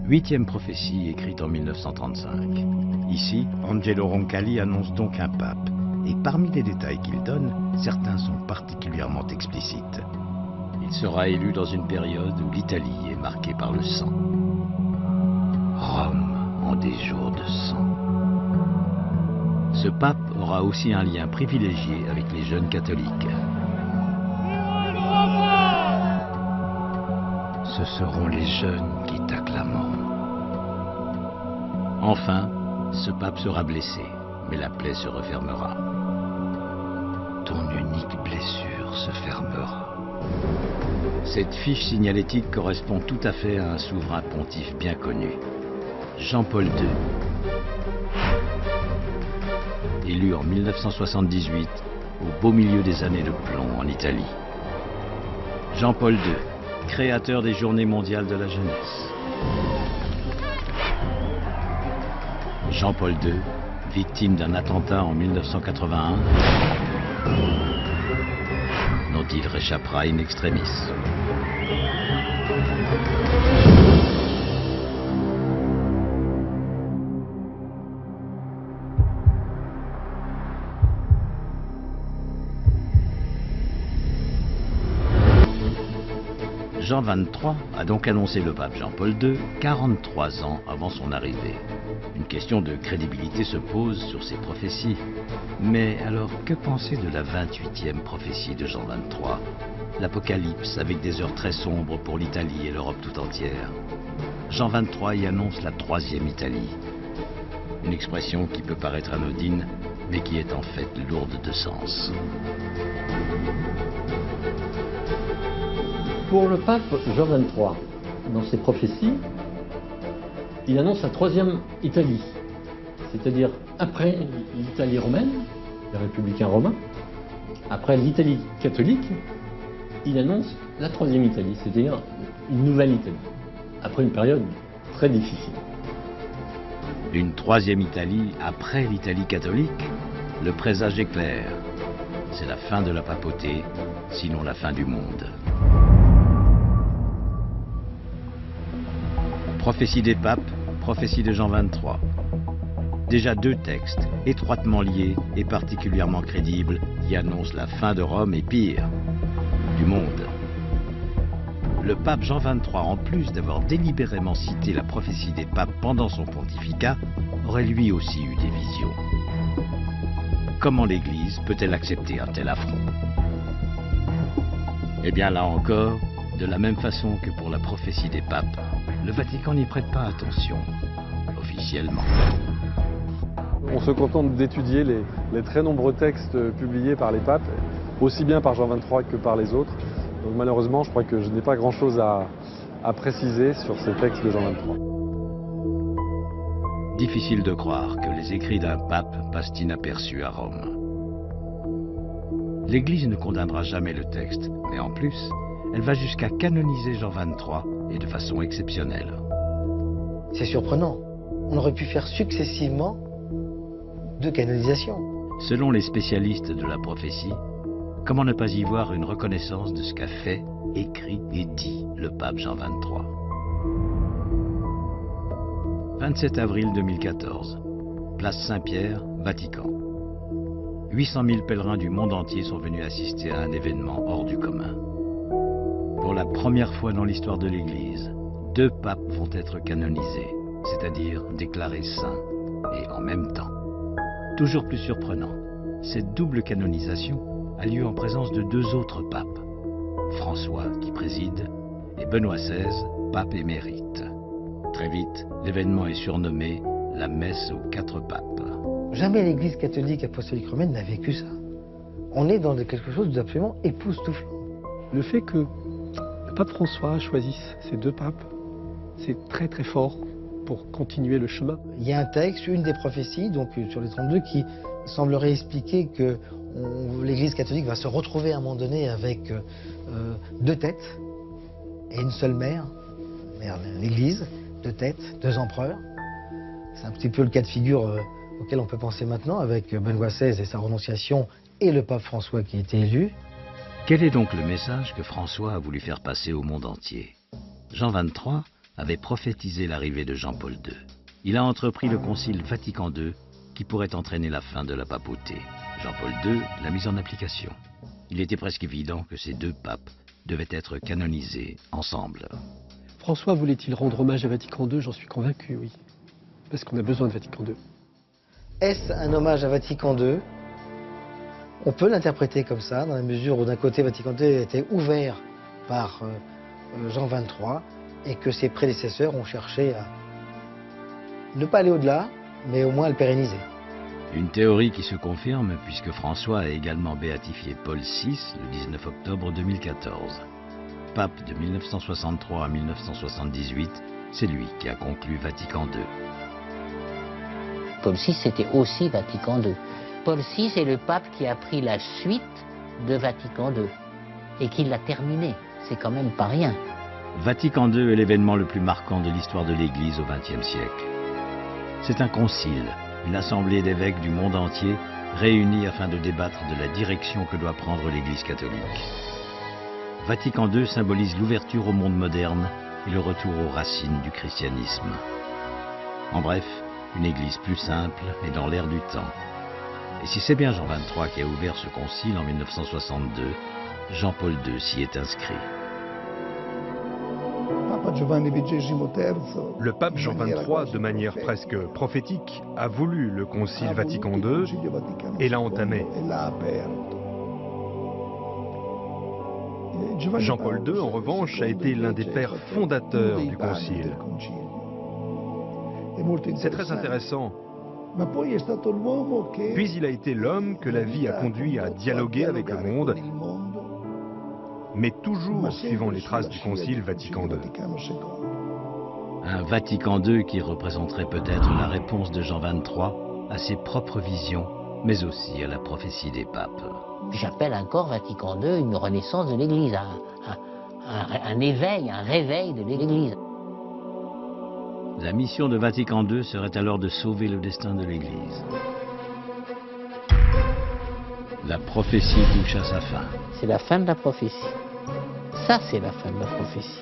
8e prophétie écrite en 1935. Ici, Angelo Roncalli annonce donc un pape. Et parmi les détails qu'il donne, certains sont particulièrement explicites. Il sera élu dans une période où l'Italie est marquée par le sang. Rome en des jours de sang. Ce pape aura aussi un lien privilégié avec les jeunes catholiques. Ce seront les jeunes qui t'acclameront. Enfin, ce pape sera blessé, mais la plaie se refermera. Ton unique blessure se fermera. Cette fiche signalétique correspond tout à fait à un souverain pontife bien connu, Jean-Paul II. Élu en 1978, au beau milieu des années de plomb en Italie. Jean-Paul II, créateur des Journées mondiales de la jeunesse. Jean-Paul II, victime d'un attentat en 1981, dont il réchappera in extremis. Jean XXIII a donc annoncé le pape Jean-Paul II 43 ans avant son arrivée. Une question de crédibilité se pose sur ces prophéties. Mais alors, que penser de la 28e prophétie de Jean XXIII? L'Apocalypse avec des heures très sombres pour l'Italie et l'Europe tout entière. Jean XXIII y annonce la 3e Italie. Une expression qui peut paraître anodine, mais qui est en fait lourde de sens. Pour le pape Jean XXIII, dans ses prophéties, il annonce la 3e Italie, c'est-à-dire après l'Italie romaine, les républicains romains, après l'Italie catholique, il annonce la 3e Italie, c'est-à-dire une nouvelle Italie, après une période très difficile. Une 3e Italie après l'Italie catholique, le présage est clair. C'est la fin de la papauté, sinon la fin du monde. Prophétie des papes, prophétie de Jean XXIII. Déjà 2 textes, étroitement liés et particulièrement crédibles, qui annoncent la fin de Rome et pire, du monde. Le pape Jean XXIII, en plus d'avoir délibérément cité la prophétie des papes pendant son pontificat, aurait lui aussi eu des visions. Comment l'Église peut-elle accepter un tel affront? Eh bien là encore, de la même façon que pour la prophétie des papes, le Vatican n'y prête pas attention, officiellement. On se contente d'étudier les très nombreux textes publiés par les papes, aussi bien par Jean XXIII que par les autres. Donc malheureusement, je crois que je n'ai pas grand-chose à préciser sur ces textes de Jean XXIII. Difficile de croire que les écrits d'un pape passent inaperçus à Rome. L'Église ne condamnera jamais le texte, mais en plus, elle va jusqu'à canoniser Jean XXIII, et de façon exceptionnelle. C'est surprenant. On aurait pu faire successivement 2 canonisations. Selon les spécialistes de la prophétie, comment ne pas y voir une reconnaissance de ce qu'a fait, écrit et dit le pape Jean XXIII. 27 avril 2014, place Saint-Pierre, Vatican. 800 000 pèlerins du monde entier sont venus assister à un événement hors du commun. Pour la première fois dans l'histoire de l'Église, 2 papes vont être canonisés, c'est-à-dire déclarés saints, et en même temps. Toujours plus surprenant, cette double canonisation a lieu en présence de 2 autres papes, François qui préside et Benoît XVI, pape émérite. Très vite, l'événement est surnommé la messe aux 4 papes. Jamais l'Église catholique apostolique romaine n'a vécu ça. On est dans quelque chose d'absolument époustouflant. Le fait que le pape François choisisse ces 2 papes, c'est très très fort pour continuer le chemin. Il y a un texte, une des prophéties, donc sur les 32, qui semblerait expliquer l'Église catholique va se retrouver à un moment donné avec deux têtes et une seule mère l'Église, deux têtes, deux empereurs. C'est un petit peu le cas de figure auquel on peut penser maintenant avec Benoît XVI et sa renonciation et le pape François qui a été élu. Quel est donc le message que François a voulu faire passer au monde entier? Jean XXIII avait prophétisé l'arrivée de Jean-Paul II. Il a entrepris le concile Vatican II qui pourrait entraîner la fin de la papauté. Jean-Paul II l'a mise en application. Il était presque évident que ces deux papes devaient être canonisés ensemble. François voulait-il rendre hommage à Vatican II? J'en suis convaincu, oui. Parce qu'on a besoin de Vatican II. Est-ce un hommage à Vatican II? On peut l'interpréter comme ça, dans la mesure où d'un côté Vatican II était ouvert par Jean XXIII et que ses prédécesseurs ont cherché à ne pas aller au-delà, mais au moins à le pérenniser. Une théorie qui se confirme puisque François a également béatifié Paul VI le 19 octobre 2014. Pape de 1963 à 1978, c'est lui qui a conclu Vatican II. Paul VI, c'était aussi Vatican II. Paul VI est le pape qui a pris la suite de Vatican II et qui l'a terminé. C'est quand même pas rien. Vatican II est l'événement le plus marquant de l'histoire de l'Église au XXe siècle. C'est un concile, une assemblée d'évêques du monde entier réunis afin de débattre de la direction que doit prendre l'Église catholique. Vatican II symbolise l'ouverture au monde moderne et le retour aux racines du christianisme. En bref, une Église plus simple et dans l'air du temps. Et si c'est bien Jean XXIII qui a ouvert ce concile en 1962, Jean-Paul II s'y est inscrit. Le pape Jean XXIII, de manière presque prophétique, a voulu le concile Vatican II et l'a entamé. Jean-Paul II, en revanche, a été l'un des pères fondateurs du concile. C'est très intéressant. Puis il a été l'homme que la vie a conduit à dialoguer avec le monde, mais toujours suivant les traces du concile Vatican II. Un Vatican II qui représenterait peut-être la réponse de Jean XXIII à ses propres visions, mais aussi à la prophétie des papes. J'appelle encore Vatican II une renaissance de l'Église, un éveil, un réveil de l'Église. La mission de Vatican II serait alors de sauver le destin de l'Église. La prophétie touche à sa fin. C'est la fin de la prophétie. Ça, c'est la fin de la prophétie.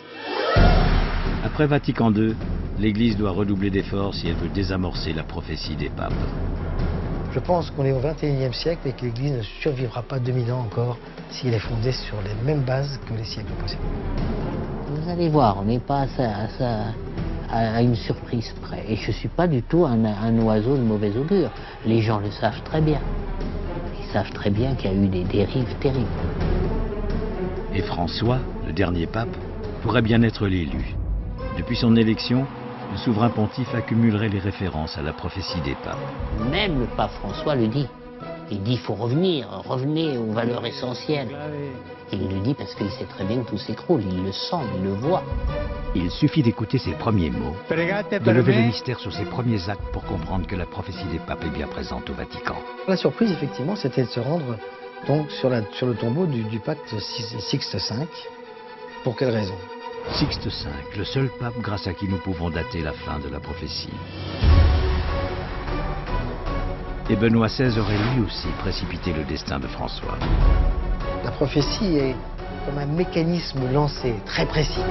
Après Vatican II, l'Église doit redoubler d'efforts si elle veut désamorcer la prophétie des papes. Je pense qu'on est au XXIe siècle et que l'Église ne survivra pas 2000 ans encore si elle est fondée sur les mêmes bases que les siècles précédents. Vous allez voir, on n'est pas à une surprise près. Et je ne suis pas du tout un oiseau de mauvais augure. Les gens le savent très bien. Ils savent très bien qu'il y a eu des dérives terribles. Et François, le dernier pape, pourrait bien être l'élu. Depuis son élection, le souverain pontife accumulerait les références à la prophétie des papes. Même le pape François le dit. Il dit qu'il faut revenez aux valeurs essentielles. Il le dit parce qu'il sait très bien que tout s'écroule, il le sent, il le voit. Il suffit d'écouter ses premiers mots, de lever le mystère sur ses premiers actes pour comprendre que la prophétie des papes est bien présente au Vatican. La surprise, effectivement, c'était de se rendre donc, sur le tombeau du pape Sixte V. Pour quelle raison? Sixte V, le seul pape grâce à qui nous pouvons dater la fin de la prophétie. Et Benoît XVI aurait lui aussi précipité le destin de François. La prophétie est comme un mécanisme lancé, très précis.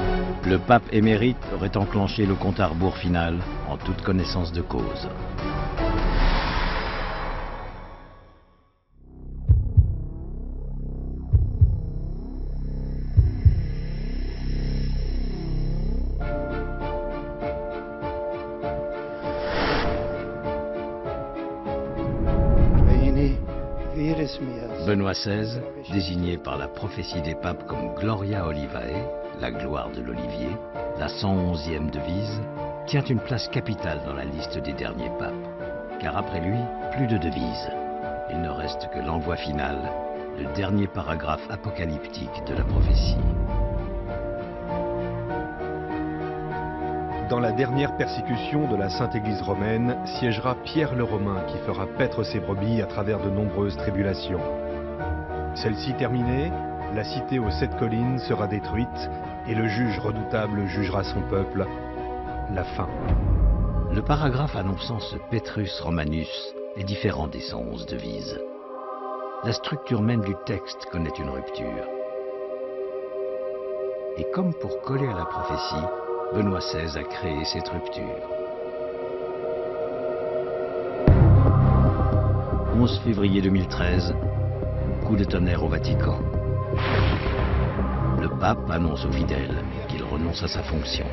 Le pape émérite aurait enclenché le compte à rebours final en toute connaissance de cause. Benoît XVI, désigné par la prophétie des papes comme Gloria Olivae, la gloire de l'olivier, la 111e devise, tient une place capitale dans la liste des derniers papes. Car après lui, plus de devises. Il ne reste que l'envoi final, le dernier paragraphe apocalyptique de la prophétie. Dans la dernière persécution de la Sainte Église romaine siégera Pierre le Romain qui fera paître ses brebis à travers de nombreuses tribulations. Celle-ci terminée, la cité aux 7 collines sera détruite et le juge redoutable jugera son peuple. La fin. Le paragraphe annonçant ce Petrus Romanus est différent des 111 devises. La structure même du texte connaît une rupture. Et comme pour coller à la prophétie, Benoît XVI a créé cette rupture. 11 février 2013, coup de tonnerre au Vatican. Le pape annonce aux fidèles qu'il renonce à sa fonction.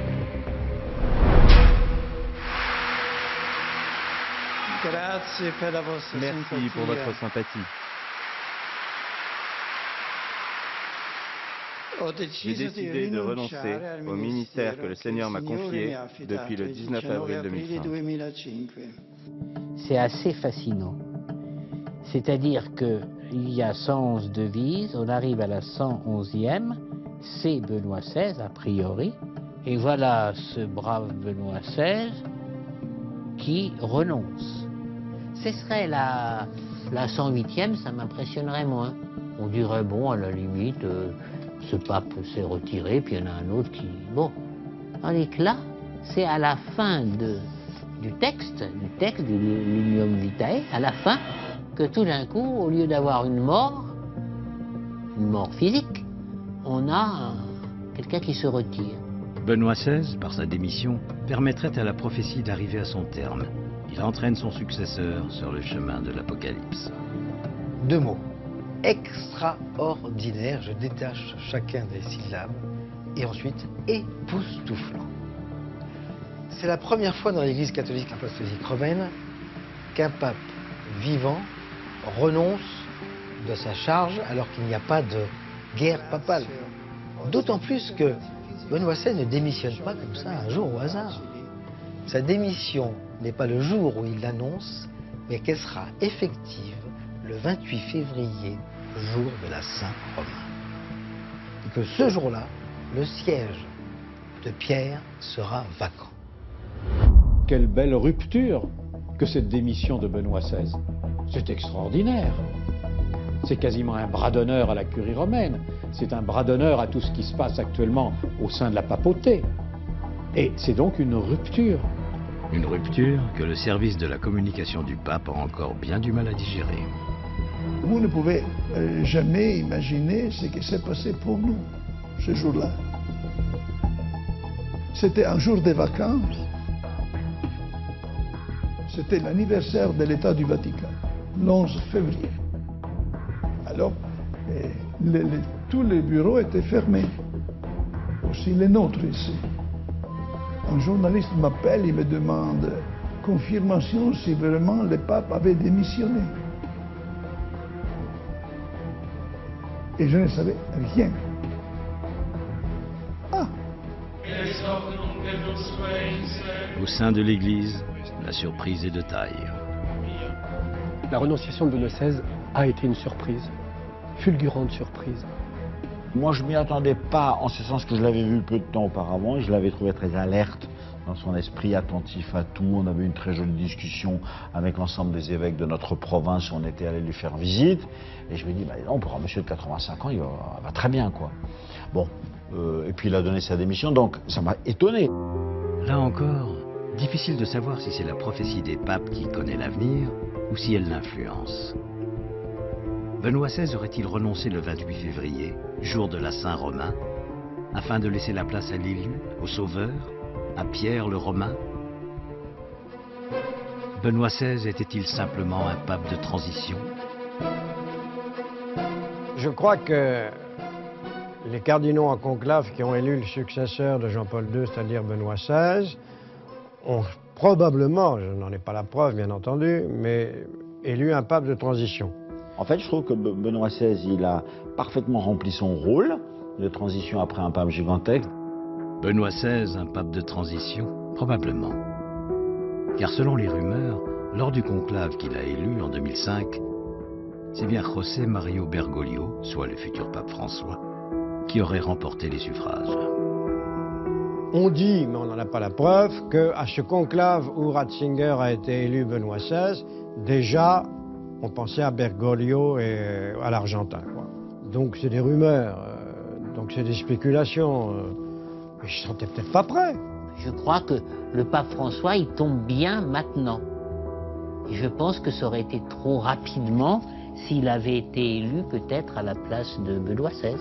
Merci pour votre sympathie. J'ai décidé de renoncer au ministère que le Seigneur m'a confié depuis le 19 avril 2005. C'est assez fascinant. C'est-à-dire qu'il y a 111 devises, on arrive à la 111e, c'est Benoît XVI a priori, et voilà ce brave Benoît XVI qui renonce. Ce serait la 108e, ça m'impressionnerait moins. On dirait, bon, à la limite, ce pape s'est retiré, puis il y en a un autre qui... Bon, tandis que là, c'est à la fin du texte du Lignum Vitae, à la fin, que tout d'un coup, au lieu d'avoir une mort physique, on a quelqu'un qui se retire. Benoît XVI, par sa démission, permettrait à la prophétie d'arriver à son terme. Il entraîne son successeur sur le chemin de l'Apocalypse. 2 mots. Extraordinaire, je détache chacun des syllabes. Et ensuite, époustouflant. C'est la première fois dans l'Église catholique apostolique romaine qu'un pape vivant renonce de sa charge alors qu'il n'y a pas de guerre papale. D'autant plus que Benoît XVI ne démissionne pas comme ça un jour au hasard. Sa démission n'est pas le jour où il l'annonce, mais qu'elle sera effective le 28 février, jour de la Saint-Romain. Et que ce jour-là, le siège de Pierre sera vacant. Quelle belle rupture que cette démission de Benoît XVI. C'est extraordinaire. C'est quasiment un bras d'honneur à la curie romaine. C'est un bras d'honneur à tout ce qui se passe actuellement au sein de la papauté. Et c'est donc une rupture. Une rupture que le service de la communication du pape a encore bien du mal à digérer. Vous ne pouvez jamais imaginer ce qui s'est passé pour nous, ce jour-là. C'était un jour de vacances. C'était l'anniversaire de l'État du Vatican, l'11 février. Alors, tous les bureaux étaient fermés, aussi les nôtres ici. Un journaliste m'appelle, il me demande confirmation si vraiment le pape avait démissionné. Et je ne savais rien. Ah! Au sein de l'Église, la surprise est de taille. La renonciation de Benoît XVI a été une surprise, fulgurante surprise. Moi, je ne m'y attendais pas, en ce sens que je l'avais vu peu de temps auparavant, et je l'avais trouvé très alerte dans son esprit, attentif à tout. On avait eu une très jolie discussion avec l'ensemble des évêques de notre province, on était allé lui faire visite, et je me dis, bah, non, pour un monsieur de 85 ans, il va très bien, quoi. Bon, et puis il a donné sa démission, donc ça m'a étonné. Là encore, difficile de savoir si c'est la prophétie des papes qui connaît l'avenir, ou si elle l'influence. Benoît XVI aurait-il renoncé le 28 février, jour de la Saint-Romain, afin de laisser la place à l'élu, au Sauveur, à Pierre le Romain? Benoît XVI était-il simplement un pape de transition? Je crois que les cardinaux en conclave qui ont élu le successeur de Jean-Paul II, c'est-à-dire Benoît XVI, ont probablement, je n'en ai pas la preuve bien entendu, mais élu un pape de transition. En fait, je trouve que Benoît XVI, il a parfaitement rempli son rôle de transition après un pape gigantesque. Benoît XVI, un pape de transition? Probablement. Car selon les rumeurs, lors du conclave qu'il a élu en 2005, c'est bien José Mario Bergoglio, soit le futur pape François, qui aurait remporté les suffrages. On dit, mais on n'en a pas la preuve, qu'à ce conclave où Ratzinger a été élu Benoît XVI, déjà, on pensait à Bergoglio et à l'Argentin, quoi. Donc c'est des rumeurs, donc c'est des spéculations. Mais je ne sentais peut-être pas prêt. Je crois que le pape François, il tombe bien maintenant. Et je pense que ça aurait été trop rapidement s'il avait été élu peut-être à la place de Benoît XVI.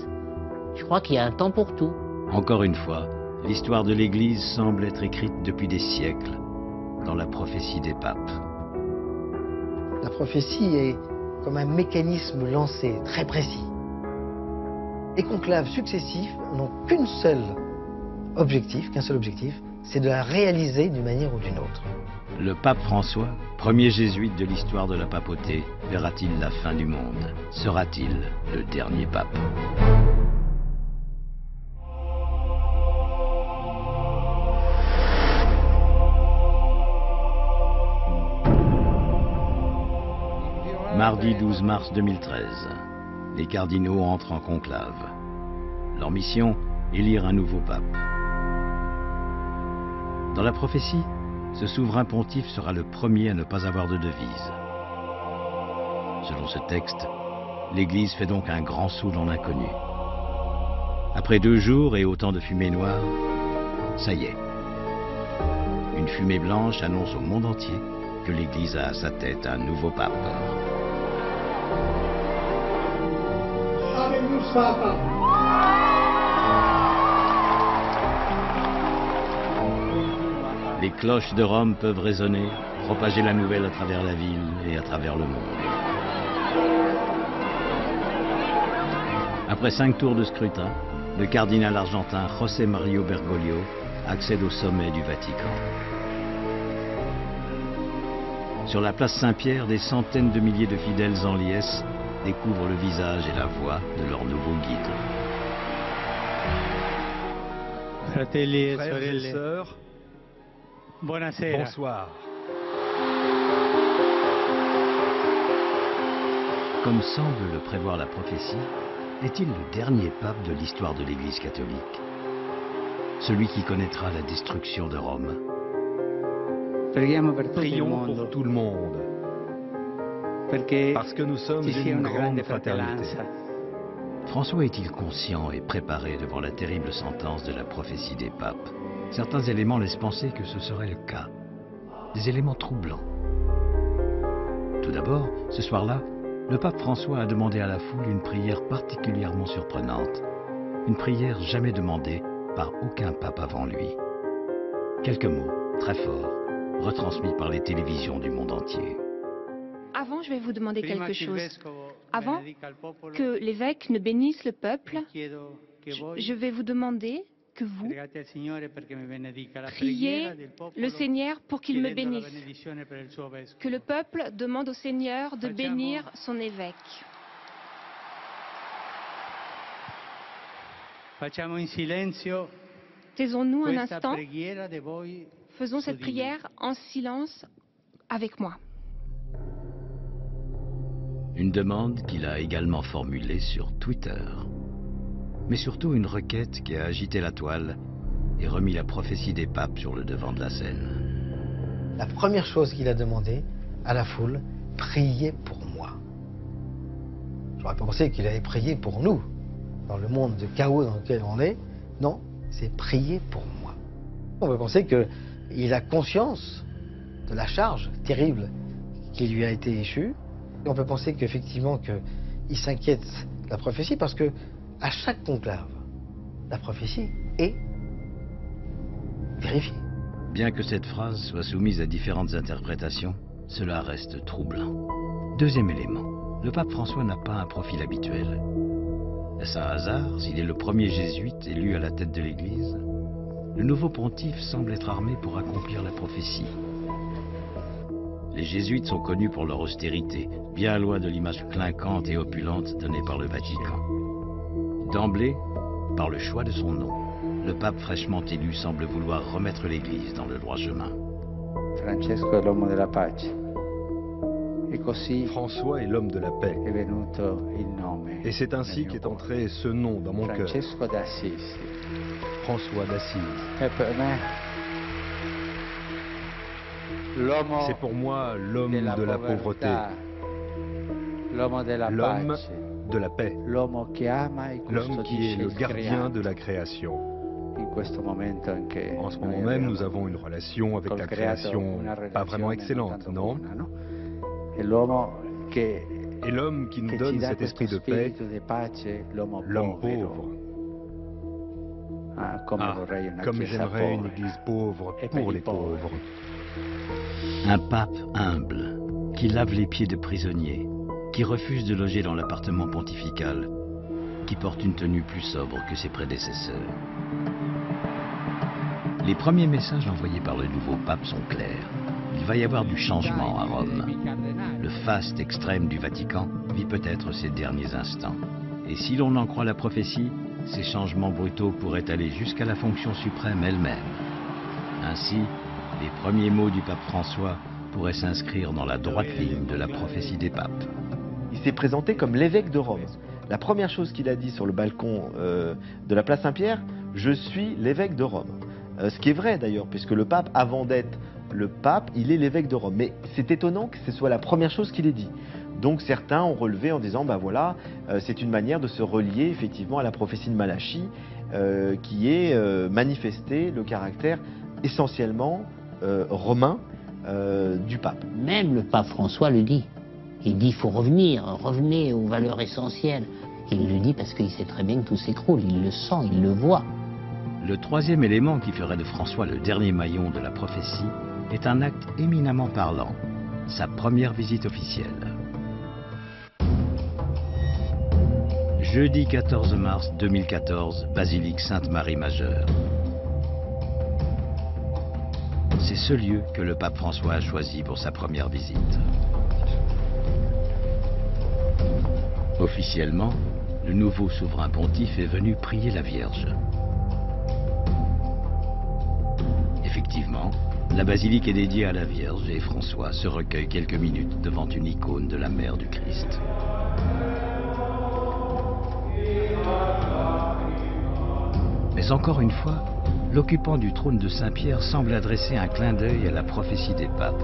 Je crois qu'il y a un temps pour tout. Encore une fois, l'histoire de l'Église semble être écrite depuis des siècles dans la prophétie des papes. La prophétie est comme un mécanisme lancé, très précis. Les conclaves successifs n'ont qu'un seul objectif, c'est de la réaliser d'une manière ou d'une autre. Le pape François, premier jésuite de l'histoire de la papauté, verra-t-il la fin du monde? Sera-t-il le dernier pape? Mardi 12 mars 2013, les cardinaux entrent en conclave. Leur mission, élire un nouveau pape. Dans la prophétie, ce souverain pontife sera le premier à ne pas avoir de devise. Selon ce texte, l'Église fait donc un grand saut dans l'inconnu. Après 2 jours et autant de fumée noire, ça y est. Une fumée blanche annonce au monde entier que l'Église a à sa tête un nouveau pape. Les cloches de Rome peuvent résonner, propager la nouvelle à travers la ville et à travers le monde. Après 5 tours de scrutin, le cardinal argentin José Mario Bergoglio accède au sommet du Vatican. Sur la place Saint-Pierre, des centaines de milliers de fidèles en liesse découvrent le visage et la voix de leur nouveau guide. Frères et sœurs, bonsoir. Comme semble le prévoir la prophétie, est-il le dernier pape de l'histoire de l'Église catholique? Celui qui connaîtra la destruction de Rome? Prions pour tout le monde, parce que nous sommes une grande fraternité. François est-il conscient et préparé devant la terrible sentence de la prophétie des papes? Certains éléments laissent penser que ce serait le cas. Des éléments troublants. Tout d'abord, ce soir-là, le pape François a demandé à la foule une prière particulièrement surprenante. Une prière jamais demandée par aucun pape avant lui. Quelques mots, très forts, retransmis par les télévisions du monde entier. Avant, je vais vous demander quelque chose. Avant que l'évêque ne bénisse le peuple, je vais vous demander que vous priez le Seigneur pour qu'il me bénisse. Que le peuple demande au Seigneur de bénir son évêque. Taisons-nous un instant. Faisons cette prière en silence avec moi. Une demande qu'il a également formulée sur Twitter. Mais surtout une requête qui a agité la toile et remis la prophétie des papes sur le devant de la scène. La première chose qu'il a demandé à la foule, priez pour moi. J'aurais pensé qu'il allait prier pour nous, dans le monde de chaos dans lequel on est. Non, c'est prier pour moi. On peut penser qu'il a conscience de la charge terrible qui lui a été échue. On peut penser qu'effectivement qu'il s'inquiète de la prophétie parce que à chaque conclave, la prophétie est vérifiée. Bien que cette phrase soit soumise à différentes interprétations, cela reste troublant. Deuxième élément, le pape François n'a pas un profil habituel. Est-ce un hasard s'il est le premier jésuite élu à la tête de l'Église? Le nouveau pontife semble être armé pour accomplir la prophétie. Les jésuites sont connus pour leur austérité, bien loin de l'image clinquante et opulente donnée par le Vatican. D'emblée, par le choix de son nom, le pape fraîchement élu semble vouloir remettre l'Église dans le droit chemin. Francesco è l'uomo della pace. E così François est l'homme de la paix. è venuto il nome. Et c'est ainsi qu'est entré ce nom dans mon cœur. Francesco d'Assisi. François d'Assise. E per me l'uomo c'est pour moi l'homme de la pauvreté, l'uomo della l'homme pace. de la paix, l'homme qui est le gardien de la création. En ce moment même, nous avons une relation avec la création pas vraiment excellente, non? Et l'homme qui nous donne cet esprit de paix, l'homme pauvre. Comme j'aimerais une église pauvre pour les pauvres. Un pape humble, qui lave les pieds de prisonniers, qui refuse de loger dans l'appartement pontifical, qui porte une tenue plus sobre que ses prédécesseurs. Les premiers messages envoyés par le nouveau pape sont clairs. Il va y avoir du changement à Rome. Le faste extrême du Vatican vit peut-être ses derniers instants. Et si l'on en croit la prophétie, ces changements brutaux pourraient aller jusqu'à la fonction suprême elle-même. Ainsi, les premiers mots du pape François pourraient s'inscrire dans la droite ligne de la prophétie des papes. Il s'est présenté comme l'évêque de Rome. La première chose qu'il a dit sur le balcon de la place Saint-Pierre, « Je suis l'évêque de Rome ». Ce qui est vrai d'ailleurs, puisque le pape, avant d'être le pape, il est l'évêque de Rome. Mais c'est étonnant que ce soit la première chose qu'il ait dit. Donc certains ont relevé en disant, ben voilà, c'est une manière de se relier effectivement à la prophétie de Malachie, qui est manifester le caractère essentiellement romain du pape. Même le pape François le dit. Il dit, il faut revenez aux valeurs essentielles. Il le dit parce qu'il sait très bien que tout s'écroule, il le sent, il le voit. Le troisième élément qui ferait de François le dernier maillon de la prophétie est un acte éminemment parlant, sa première visite officielle. Jeudi 14 mars 2014, basilique Sainte-Marie Majeure. C'est ce lieu que le pape François a choisi pour sa première visite. Officiellement, le nouveau souverain pontife est venu prier la Vierge. Effectivement, la basilique est dédiée à la Vierge et François se recueille quelques minutes devant une icône de la mère du Christ. Mais encore une fois, l'occupant du trône de Saint-Pierre semble adresser un clin d'œil à la prophétie des papes.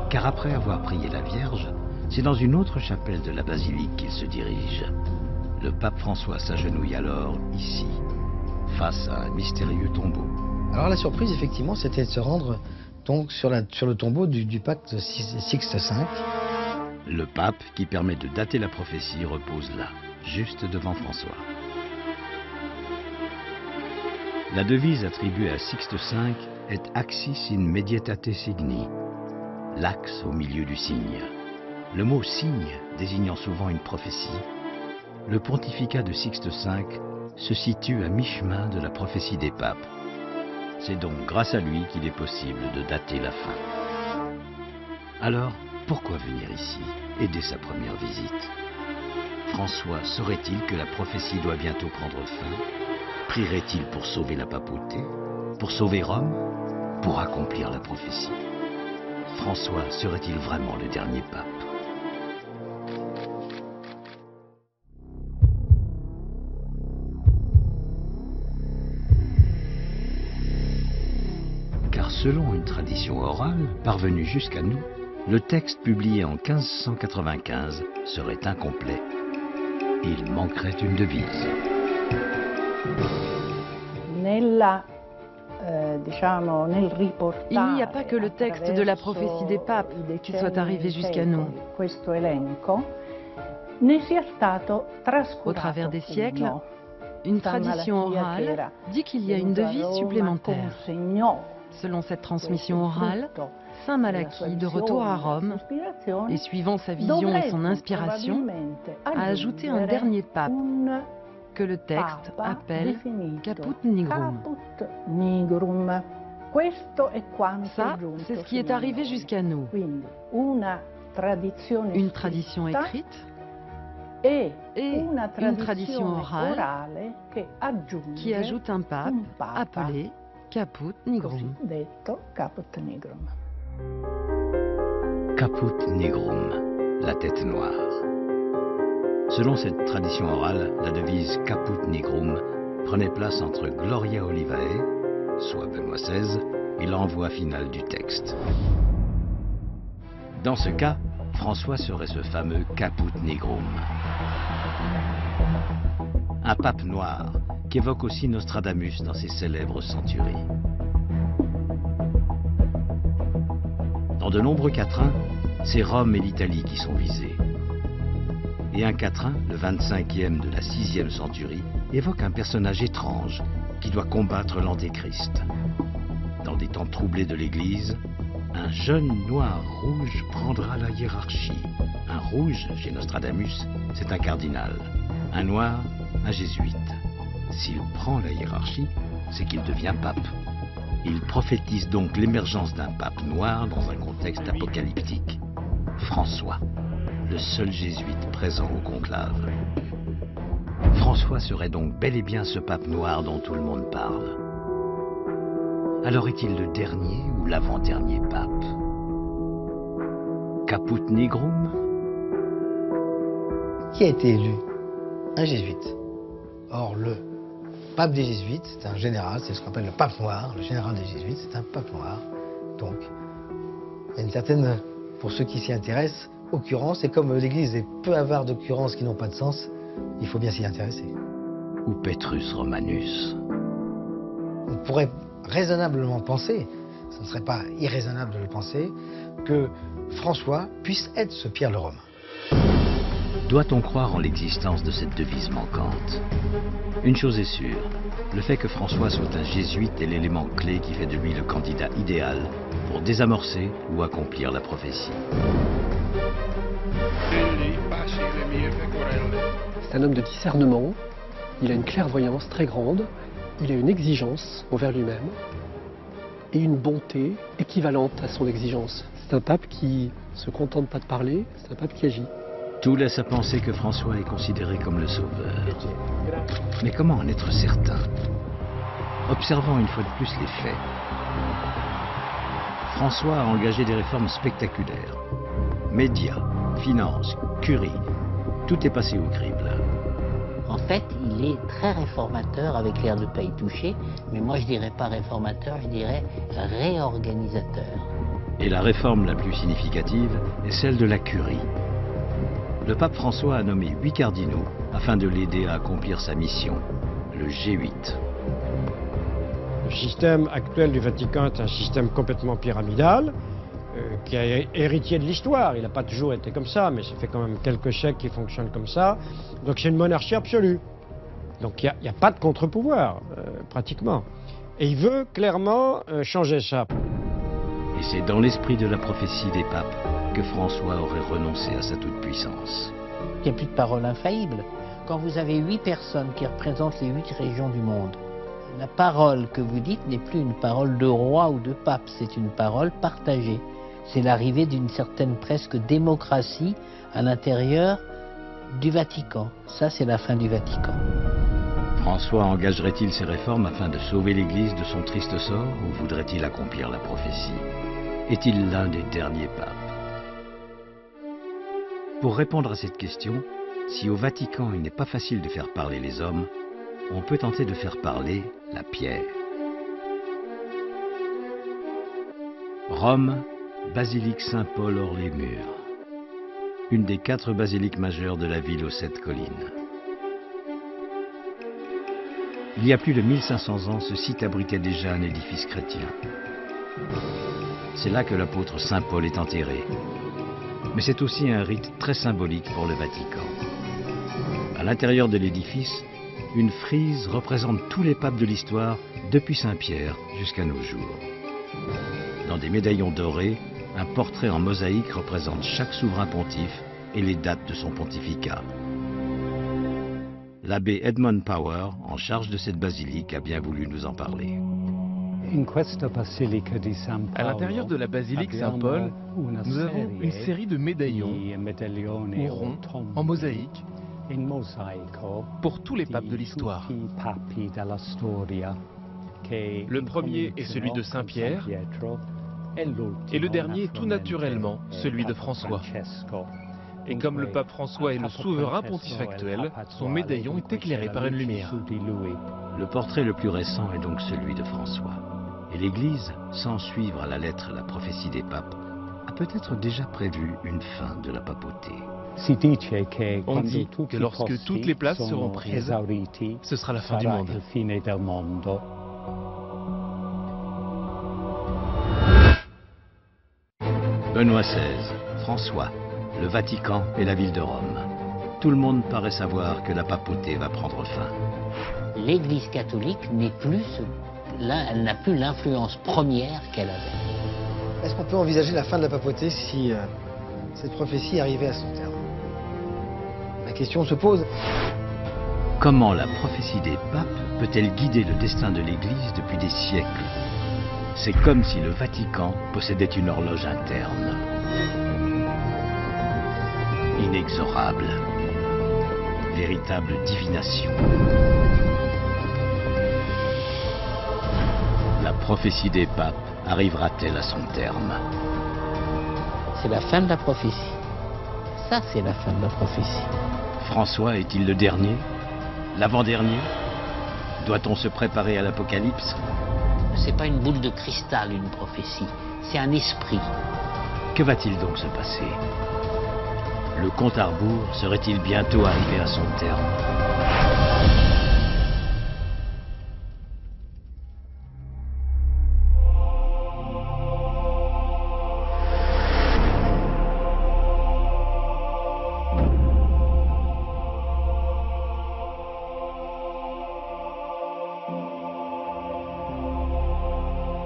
Car après avoir prié la Vierge, c'est dans une autre chapelle de la basilique qu'il se dirige. Le pape François s'agenouille alors ici, face à un mystérieux tombeau. Alors la surprise, effectivement, c'était de se rendre donc sur le tombeau du pape Sixte V. Le pape, qui permet de dater la prophétie, repose là, juste devant François. La devise attribuée à Sixte V est Axis in medietate signi, l'axe au milieu du signe. Le mot signe désignant souvent une prophétie, le pontificat de Sixte V se situe à mi-chemin de la prophétie des papes. C'est donc grâce à lui qu'il est possible de dater la fin. Alors, pourquoi venir ici et dès sa première visite? François saurait-il que la prophétie doit bientôt prendre fin? Prierait-il pour sauver la papauté? Pour sauver Rome? Pour accomplir la prophétie? François serait-il vraiment le dernier pape? Car selon une tradition orale parvenue jusqu'à nous, le texte publié en 1595 serait incomplet. Il manquerait une devise. Il n'y a pas que le texte de la prophétie des papes qui soit arrivé jusqu'à nous. Au travers des siècles, une tradition orale dit qu'il y a une devise supplémentaire. Selon cette transmission orale, Saint Malachie, de retour à Rome, et suivant sa vision et son inspiration, a ajouté un dernier pape, que le texte appelle Caput Nigrum. Ça, c'est ce qui est arrivé jusqu'à nous. Une tradition écrite et une tradition orale qui ajoute un pape appelé Caput Nigrum. Caput Nigrum, la tête noire. Selon cette tradition orale, la devise Caput Nigrum prenait place entre Gloria Olivae, soit Benoît XVI, et l'envoi final du texte. Dans ce cas, François serait ce fameux Caput Nigrum. Un pape noir qu'évoque aussi Nostradamus dans ses célèbres centuries. Dans de nombreux quatrains, c'est Rome et l'Italie qui sont visés. Et un quatrain, le 25e de la 6e centurie, évoque un personnage étrange qui doit combattre l'Antéchrist. Dans des temps troublés de l'Église, un jeune noir rouge prendra la hiérarchie. Un rouge, chez Nostradamus, c'est un cardinal. Un noir, un jésuite. S'il prend la hiérarchie, c'est qu'il devient pape. Il prophétise donc l'émergence d'un pape noir dans un contexte apocalyptique. François, le seul jésuite présent au conclave. François serait donc bel et bien ce pape noir dont tout le monde parle. Alors est-il le dernier ou l'avant-dernier pape? Caput nigrum? Qui a été élu? Un jésuite. Or, le pape des jésuites, c'est un général, c'est ce qu'on appelle le pape noir. Le général des jésuites, c'est un pape noir. Donc, il y a une certaine, pour ceux qui s'y intéressent, occurrence. Et comme l'Église est peu avare d'occurrences qui n'ont pas de sens, il faut bien s'y intéresser. Ou Petrus Romanus. On pourrait raisonnablement penser, ce ne serait pas irraisonnable de le penser, que François puisse être ce Pierre le Romain. Doit-on croire en l'existence de cette devise manquante? Une chose est sûre, le fait que François soit un jésuite est l'élément clé qui fait de lui le candidat idéal pour désamorcer ou accomplir la prophétie. C'est un homme de discernement, il a une clairvoyance très grande, il a une exigence envers lui-même et une bonté équivalente à son exigence. C'est un pape qui se contente pas de parler, c'est un pape qui agit. Tout laisse à penser que François est considéré comme le sauveur. Mais comment en être certain? Observons une fois de plus les faits. François a engagé des réformes spectaculaires. Médias, finances, curie, tout est passé au crible. En fait, il est très réformateur avec l'air de pas y toucher, mais moi je dirais pas réformateur, je dirais réorganisateur. Et la réforme la plus significative est celle de la curie. Le pape François a nommé 8 cardinaux afin de l'aider à accomplir sa mission, le G8. Le système actuel du Vatican est un système complètement pyramidal, qui est héritier de l'histoire. Il n'a pas toujours été comme ça, mais ça fait quand même quelques siècles qu'il fonctionne comme ça. Donc c'est une monarchie absolue. Donc il n'y a pas de contre-pouvoir, pratiquement. Et il veut clairement changer ça. Et c'est dans l'esprit de la prophétie des papes que François aurait renoncé à sa toute-puissance. Il n'y a plus de parole infaillible. Quand vous avez 8 personnes qui représentent les 8 régions du monde, la parole que vous dites n'est plus une parole de roi ou de pape, c'est une parole partagée. C'est l'arrivée d'une certaine presque démocratie à l'intérieur du Vatican. Ça, c'est la fin du Vatican. François engagerait-il ces réformes afin de sauver l'Église de son triste sort ou voudrait-il accomplir la prophétie? Est-il l'un des derniers papes? Pour répondre à cette question, si au Vatican il n'est pas facile de faire parler les hommes, on peut tenter de faire parler la pierre. Rome, basilique Saint-Paul hors les murs. Une des 4 basiliques majeures de la ville aux 7 collines. Il y a plus de 1500 ans, ce site abritait déjà un édifice chrétien. C'est là que l'apôtre Saint Paul est enterré. Mais c'est aussi un rite très symbolique pour le Vatican. À l'intérieur de l'édifice, une frise représente tous les papes de l'histoire depuis Saint-Pierre jusqu'à nos jours. Dans des médaillons dorés, un portrait en mosaïque représente chaque souverain pontife et les dates de son pontificat. L'abbé Edmund Power, en charge de cette basilique, a bien voulu nous en parler. À l'intérieur de la basilique Saint-Paul, nous avons une série de médaillons ou ronds en mosaïque pour tous les papes de l'histoire. Le premier est celui de Saint-Pierre et le dernier tout naturellement celui de François. Et comme le pape François est le souverain pontife actuel, son médaillon est éclairé par une lumière. Le portrait le plus récent est donc celui de François. Et l'Église, sans suivre à la lettre la prophétie des papes, a peut-être déjà prévu une fin de la papauté. On dit que lorsque toutes les places seront prises, ce sera la fin du monde. Benoît XVI, François, le Vatican et la ville de Rome. Tout le monde paraît savoir que la papauté va prendre fin. L'Église catholique n'est plus, elle n'a plus l'influence première qu'elle avait. Est-ce qu'on peut envisager la fin de la papauté si cette prophétie arrivait à son terme? La question se pose. Comment la prophétie des papes peut-elle guider le destin de l'Église depuis des siècles? C'est comme si le Vatican possédait une horloge interne. Inexorable. Véritable divination. La prophétie des papes arrivera-t-elle à son terme? C'est la fin de la prophétie. Ça, c'est la fin de la prophétie. François est-il le dernier? L'avant-dernier? Doit-on se préparer à l'Apocalypse? C'est pas une boule de cristal, une prophétie. C'est un esprit. Que va-t-il donc se passer? Le compte à rebours serait-il bientôt arrivé à son terme?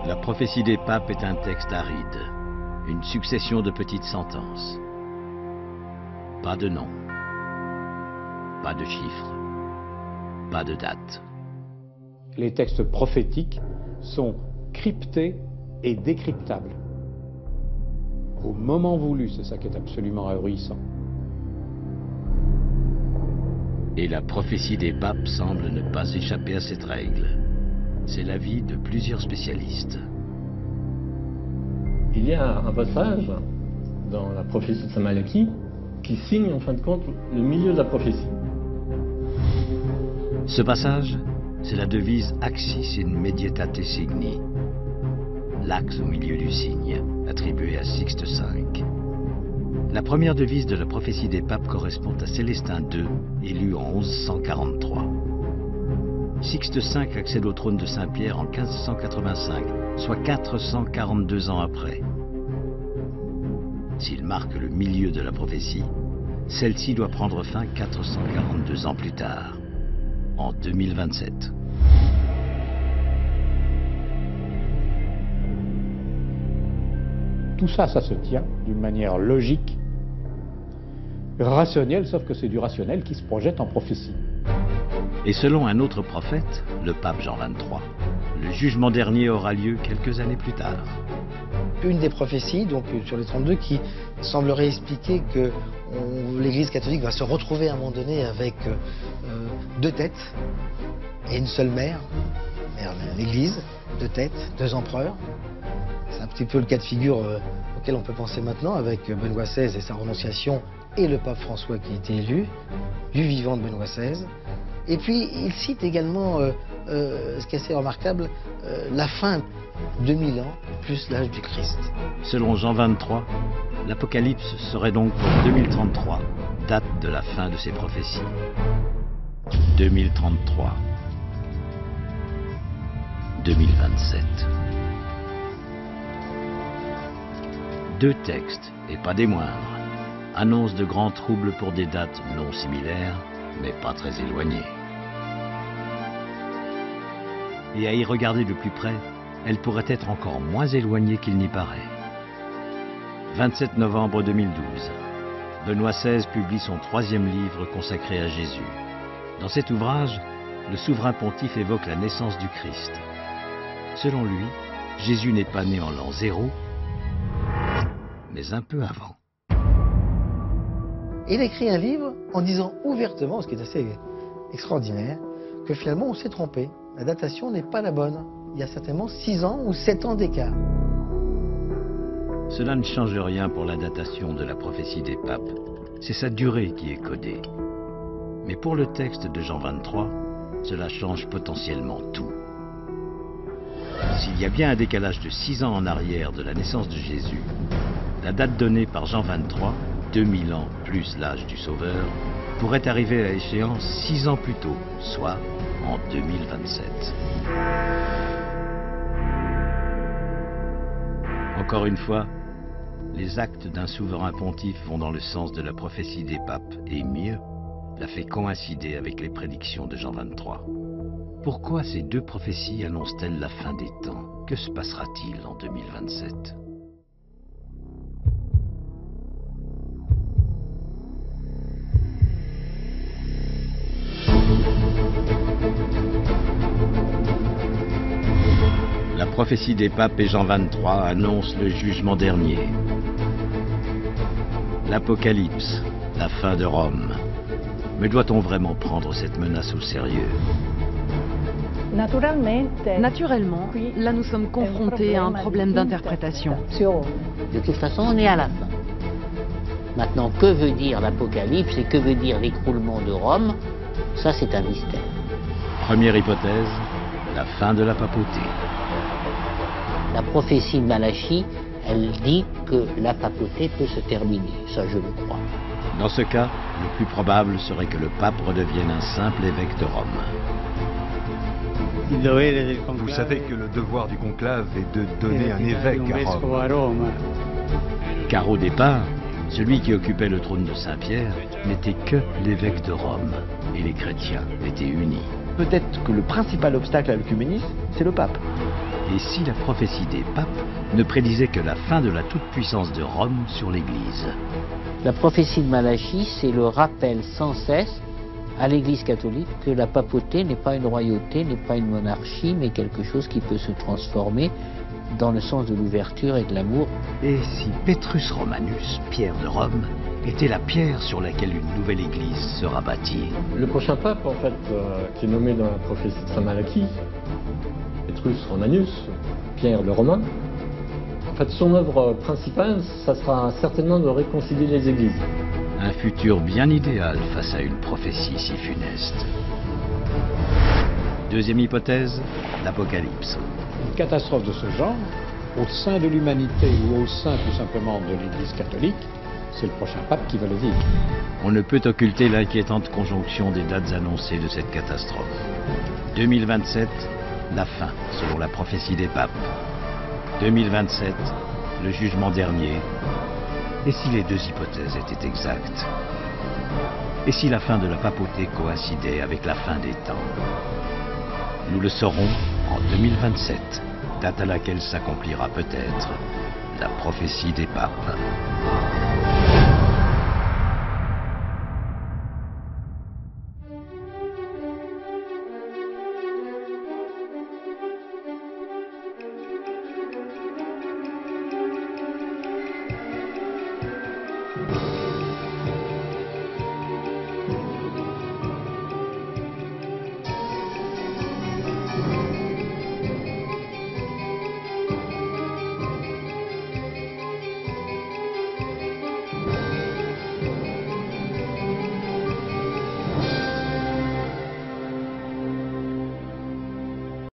La prophétie des papes est un texte aride, une succession de petites sentences. Pas de nom, pas de chiffres, pas de date. Les textes prophétiques sont cryptés et décryptables. Au moment voulu, c'est ça qui est absolument ahurissant. Et la prophétie des papes semble ne pas échapper à cette règle. C'est l'avis de plusieurs spécialistes. Il y a un passage dans la prophétie de Saint Malachie qui signe en fin de compte le milieu de la prophétie. Ce passage, c'est la devise Axis in medietate signi, l'axe au milieu du signe, attribué à Sixte V. La première devise de la prophétie des papes correspond à Célestin II, élu en 1143. Sixte V accède au trône de Saint-Pierre en 1585, soit 442 ans après. S'il marque le milieu de la prophétie, celle-ci doit prendre fin 442 ans plus tard, en 2027. Tout ça, ça se tient d'une manière logique, rationnelle, sauf que c'est du rationnel qui se projette en prophétie. Et selon un autre prophète, le pape Jean XXIII, le jugement dernier aura lieu quelques années plus tard. Une des prophéties, donc sur les 32, qui semblerait expliquer que l'Église catholique va se retrouver à un moment donné avec deux têtes et une seule mère l'Église, deux têtes, deux empereurs. C'est un petit peu le cas de figure auquel on peut penser maintenant avec Benoît XVI et sa renonciation et le pape François qui a été élu, du vivant de Benoît XVI. Et puis il cite également, ce qui est assez remarquable, la fin 2000 ans plus l'âge du Christ. Selon Jean XXIII, l'Apocalypse serait donc pour 2033, date de la fin de ces prophéties. 2033. 2027. Deux textes, et pas des moindres, annoncent de grands troubles pour des dates non similaires, mais pas très éloignées. Et à y regarder de plus près, elle pourrait être encore moins éloignée qu'il n'y paraît. 27 novembre 2012, Benoît XVI publie son 3e livre consacré à Jésus. Dans cet ouvrage, le souverain pontife évoque la naissance du Christ. Selon lui, Jésus n'est pas né en l'an 0, mais un peu avant. Il a écrit un livre en disant ouvertement, ce qui est assez extraordinaire, que finalement on s'est trompé. La datation n'est pas la bonne. Il y a certainement 6 ans ou 7 ans d'écart. Cela ne change rien pour la datation de la prophétie des papes. C'est sa durée qui est codée. Mais pour le texte de Jean XXIII, cela change potentiellement tout. S'il y a bien un décalage de 6 ans en arrière de la naissance de Jésus, la date donnée par Jean XXIII 2000 ans plus l'âge du Sauveur, pourrait arriver à échéance 6 ans plus tôt, soit en 2027. Encore une fois, les actes d'un souverain pontife vont dans le sens de la prophétie des papes, et mieux, la fait coïncider avec les prédictions de Jean 23. Pourquoi ces deux prophéties annoncent-elles la fin des temps? Que se passera-t-il en 2027? La prophétie des papes et Jean 23 annonce le jugement dernier. L'Apocalypse, la fin de Rome. Mais doit-on vraiment prendre cette menace au sérieux? Naturellement, là nous sommes confrontés à un problème d'interprétation. De toute façon, on est à la fin. Maintenant, que veut dire l'Apocalypse et que veut dire l'écroulement de Rome? Ça, c'est un mystère. Première hypothèse, la fin de la papauté. La prophétie de Malachie, elle dit que la papauté peut se terminer. Ça, je le crois. Dans ce cas, le plus probable serait que le pape redevienne un simple évêque de Rome. Vous savez que le devoir du conclave est de donner un évêque à Rome. Car au départ, celui qui occupait le trône de Saint-Pierre n'était que l'évêque de Rome, et les chrétiens étaient unis. Peut-être que le principal obstacle à l'œcuménisme, c'est le pape. Et si la prophétie des papes ne prédisait que la fin de la toute-puissance de Rome sur l'Église? La prophétie de Malachie, c'est le rappel sans cesse à l'Église catholique que la papauté n'est pas une royauté, n'est pas une monarchie, mais quelque chose qui peut se transformer dans le sens de l'ouverture et de l'amour. Et si Petrus Romanus, Pierre de Rome, était la pierre sur laquelle une nouvelle Église sera bâtie? Le prochain pape, en fait, qui est nommé dans la prophétie de Saint Malachie, Petrus Romanus, Pierre le Romain, en fait, son œuvre principale, ça sera certainement de réconcilier les églises. Un futur bien idéal face à une prophétie si funeste. Deuxième hypothèse, l'Apocalypse. Une catastrophe de ce genre, au sein de l'humanité ou au sein tout simplement de l'Église catholique, c'est le prochain pape qui va le dire. On ne peut occulter l'inquiétante conjonction des dates annoncées de cette catastrophe. 2027, la fin, selon la prophétie des papes. 2027, le jugement dernier. Et si les deux hypothèses étaient exactes? Et si la fin de la papauté coïncidait avec la fin des temps? Nous le saurons en 2027, date à laquelle s'accomplira peut-être la prophétie des papes.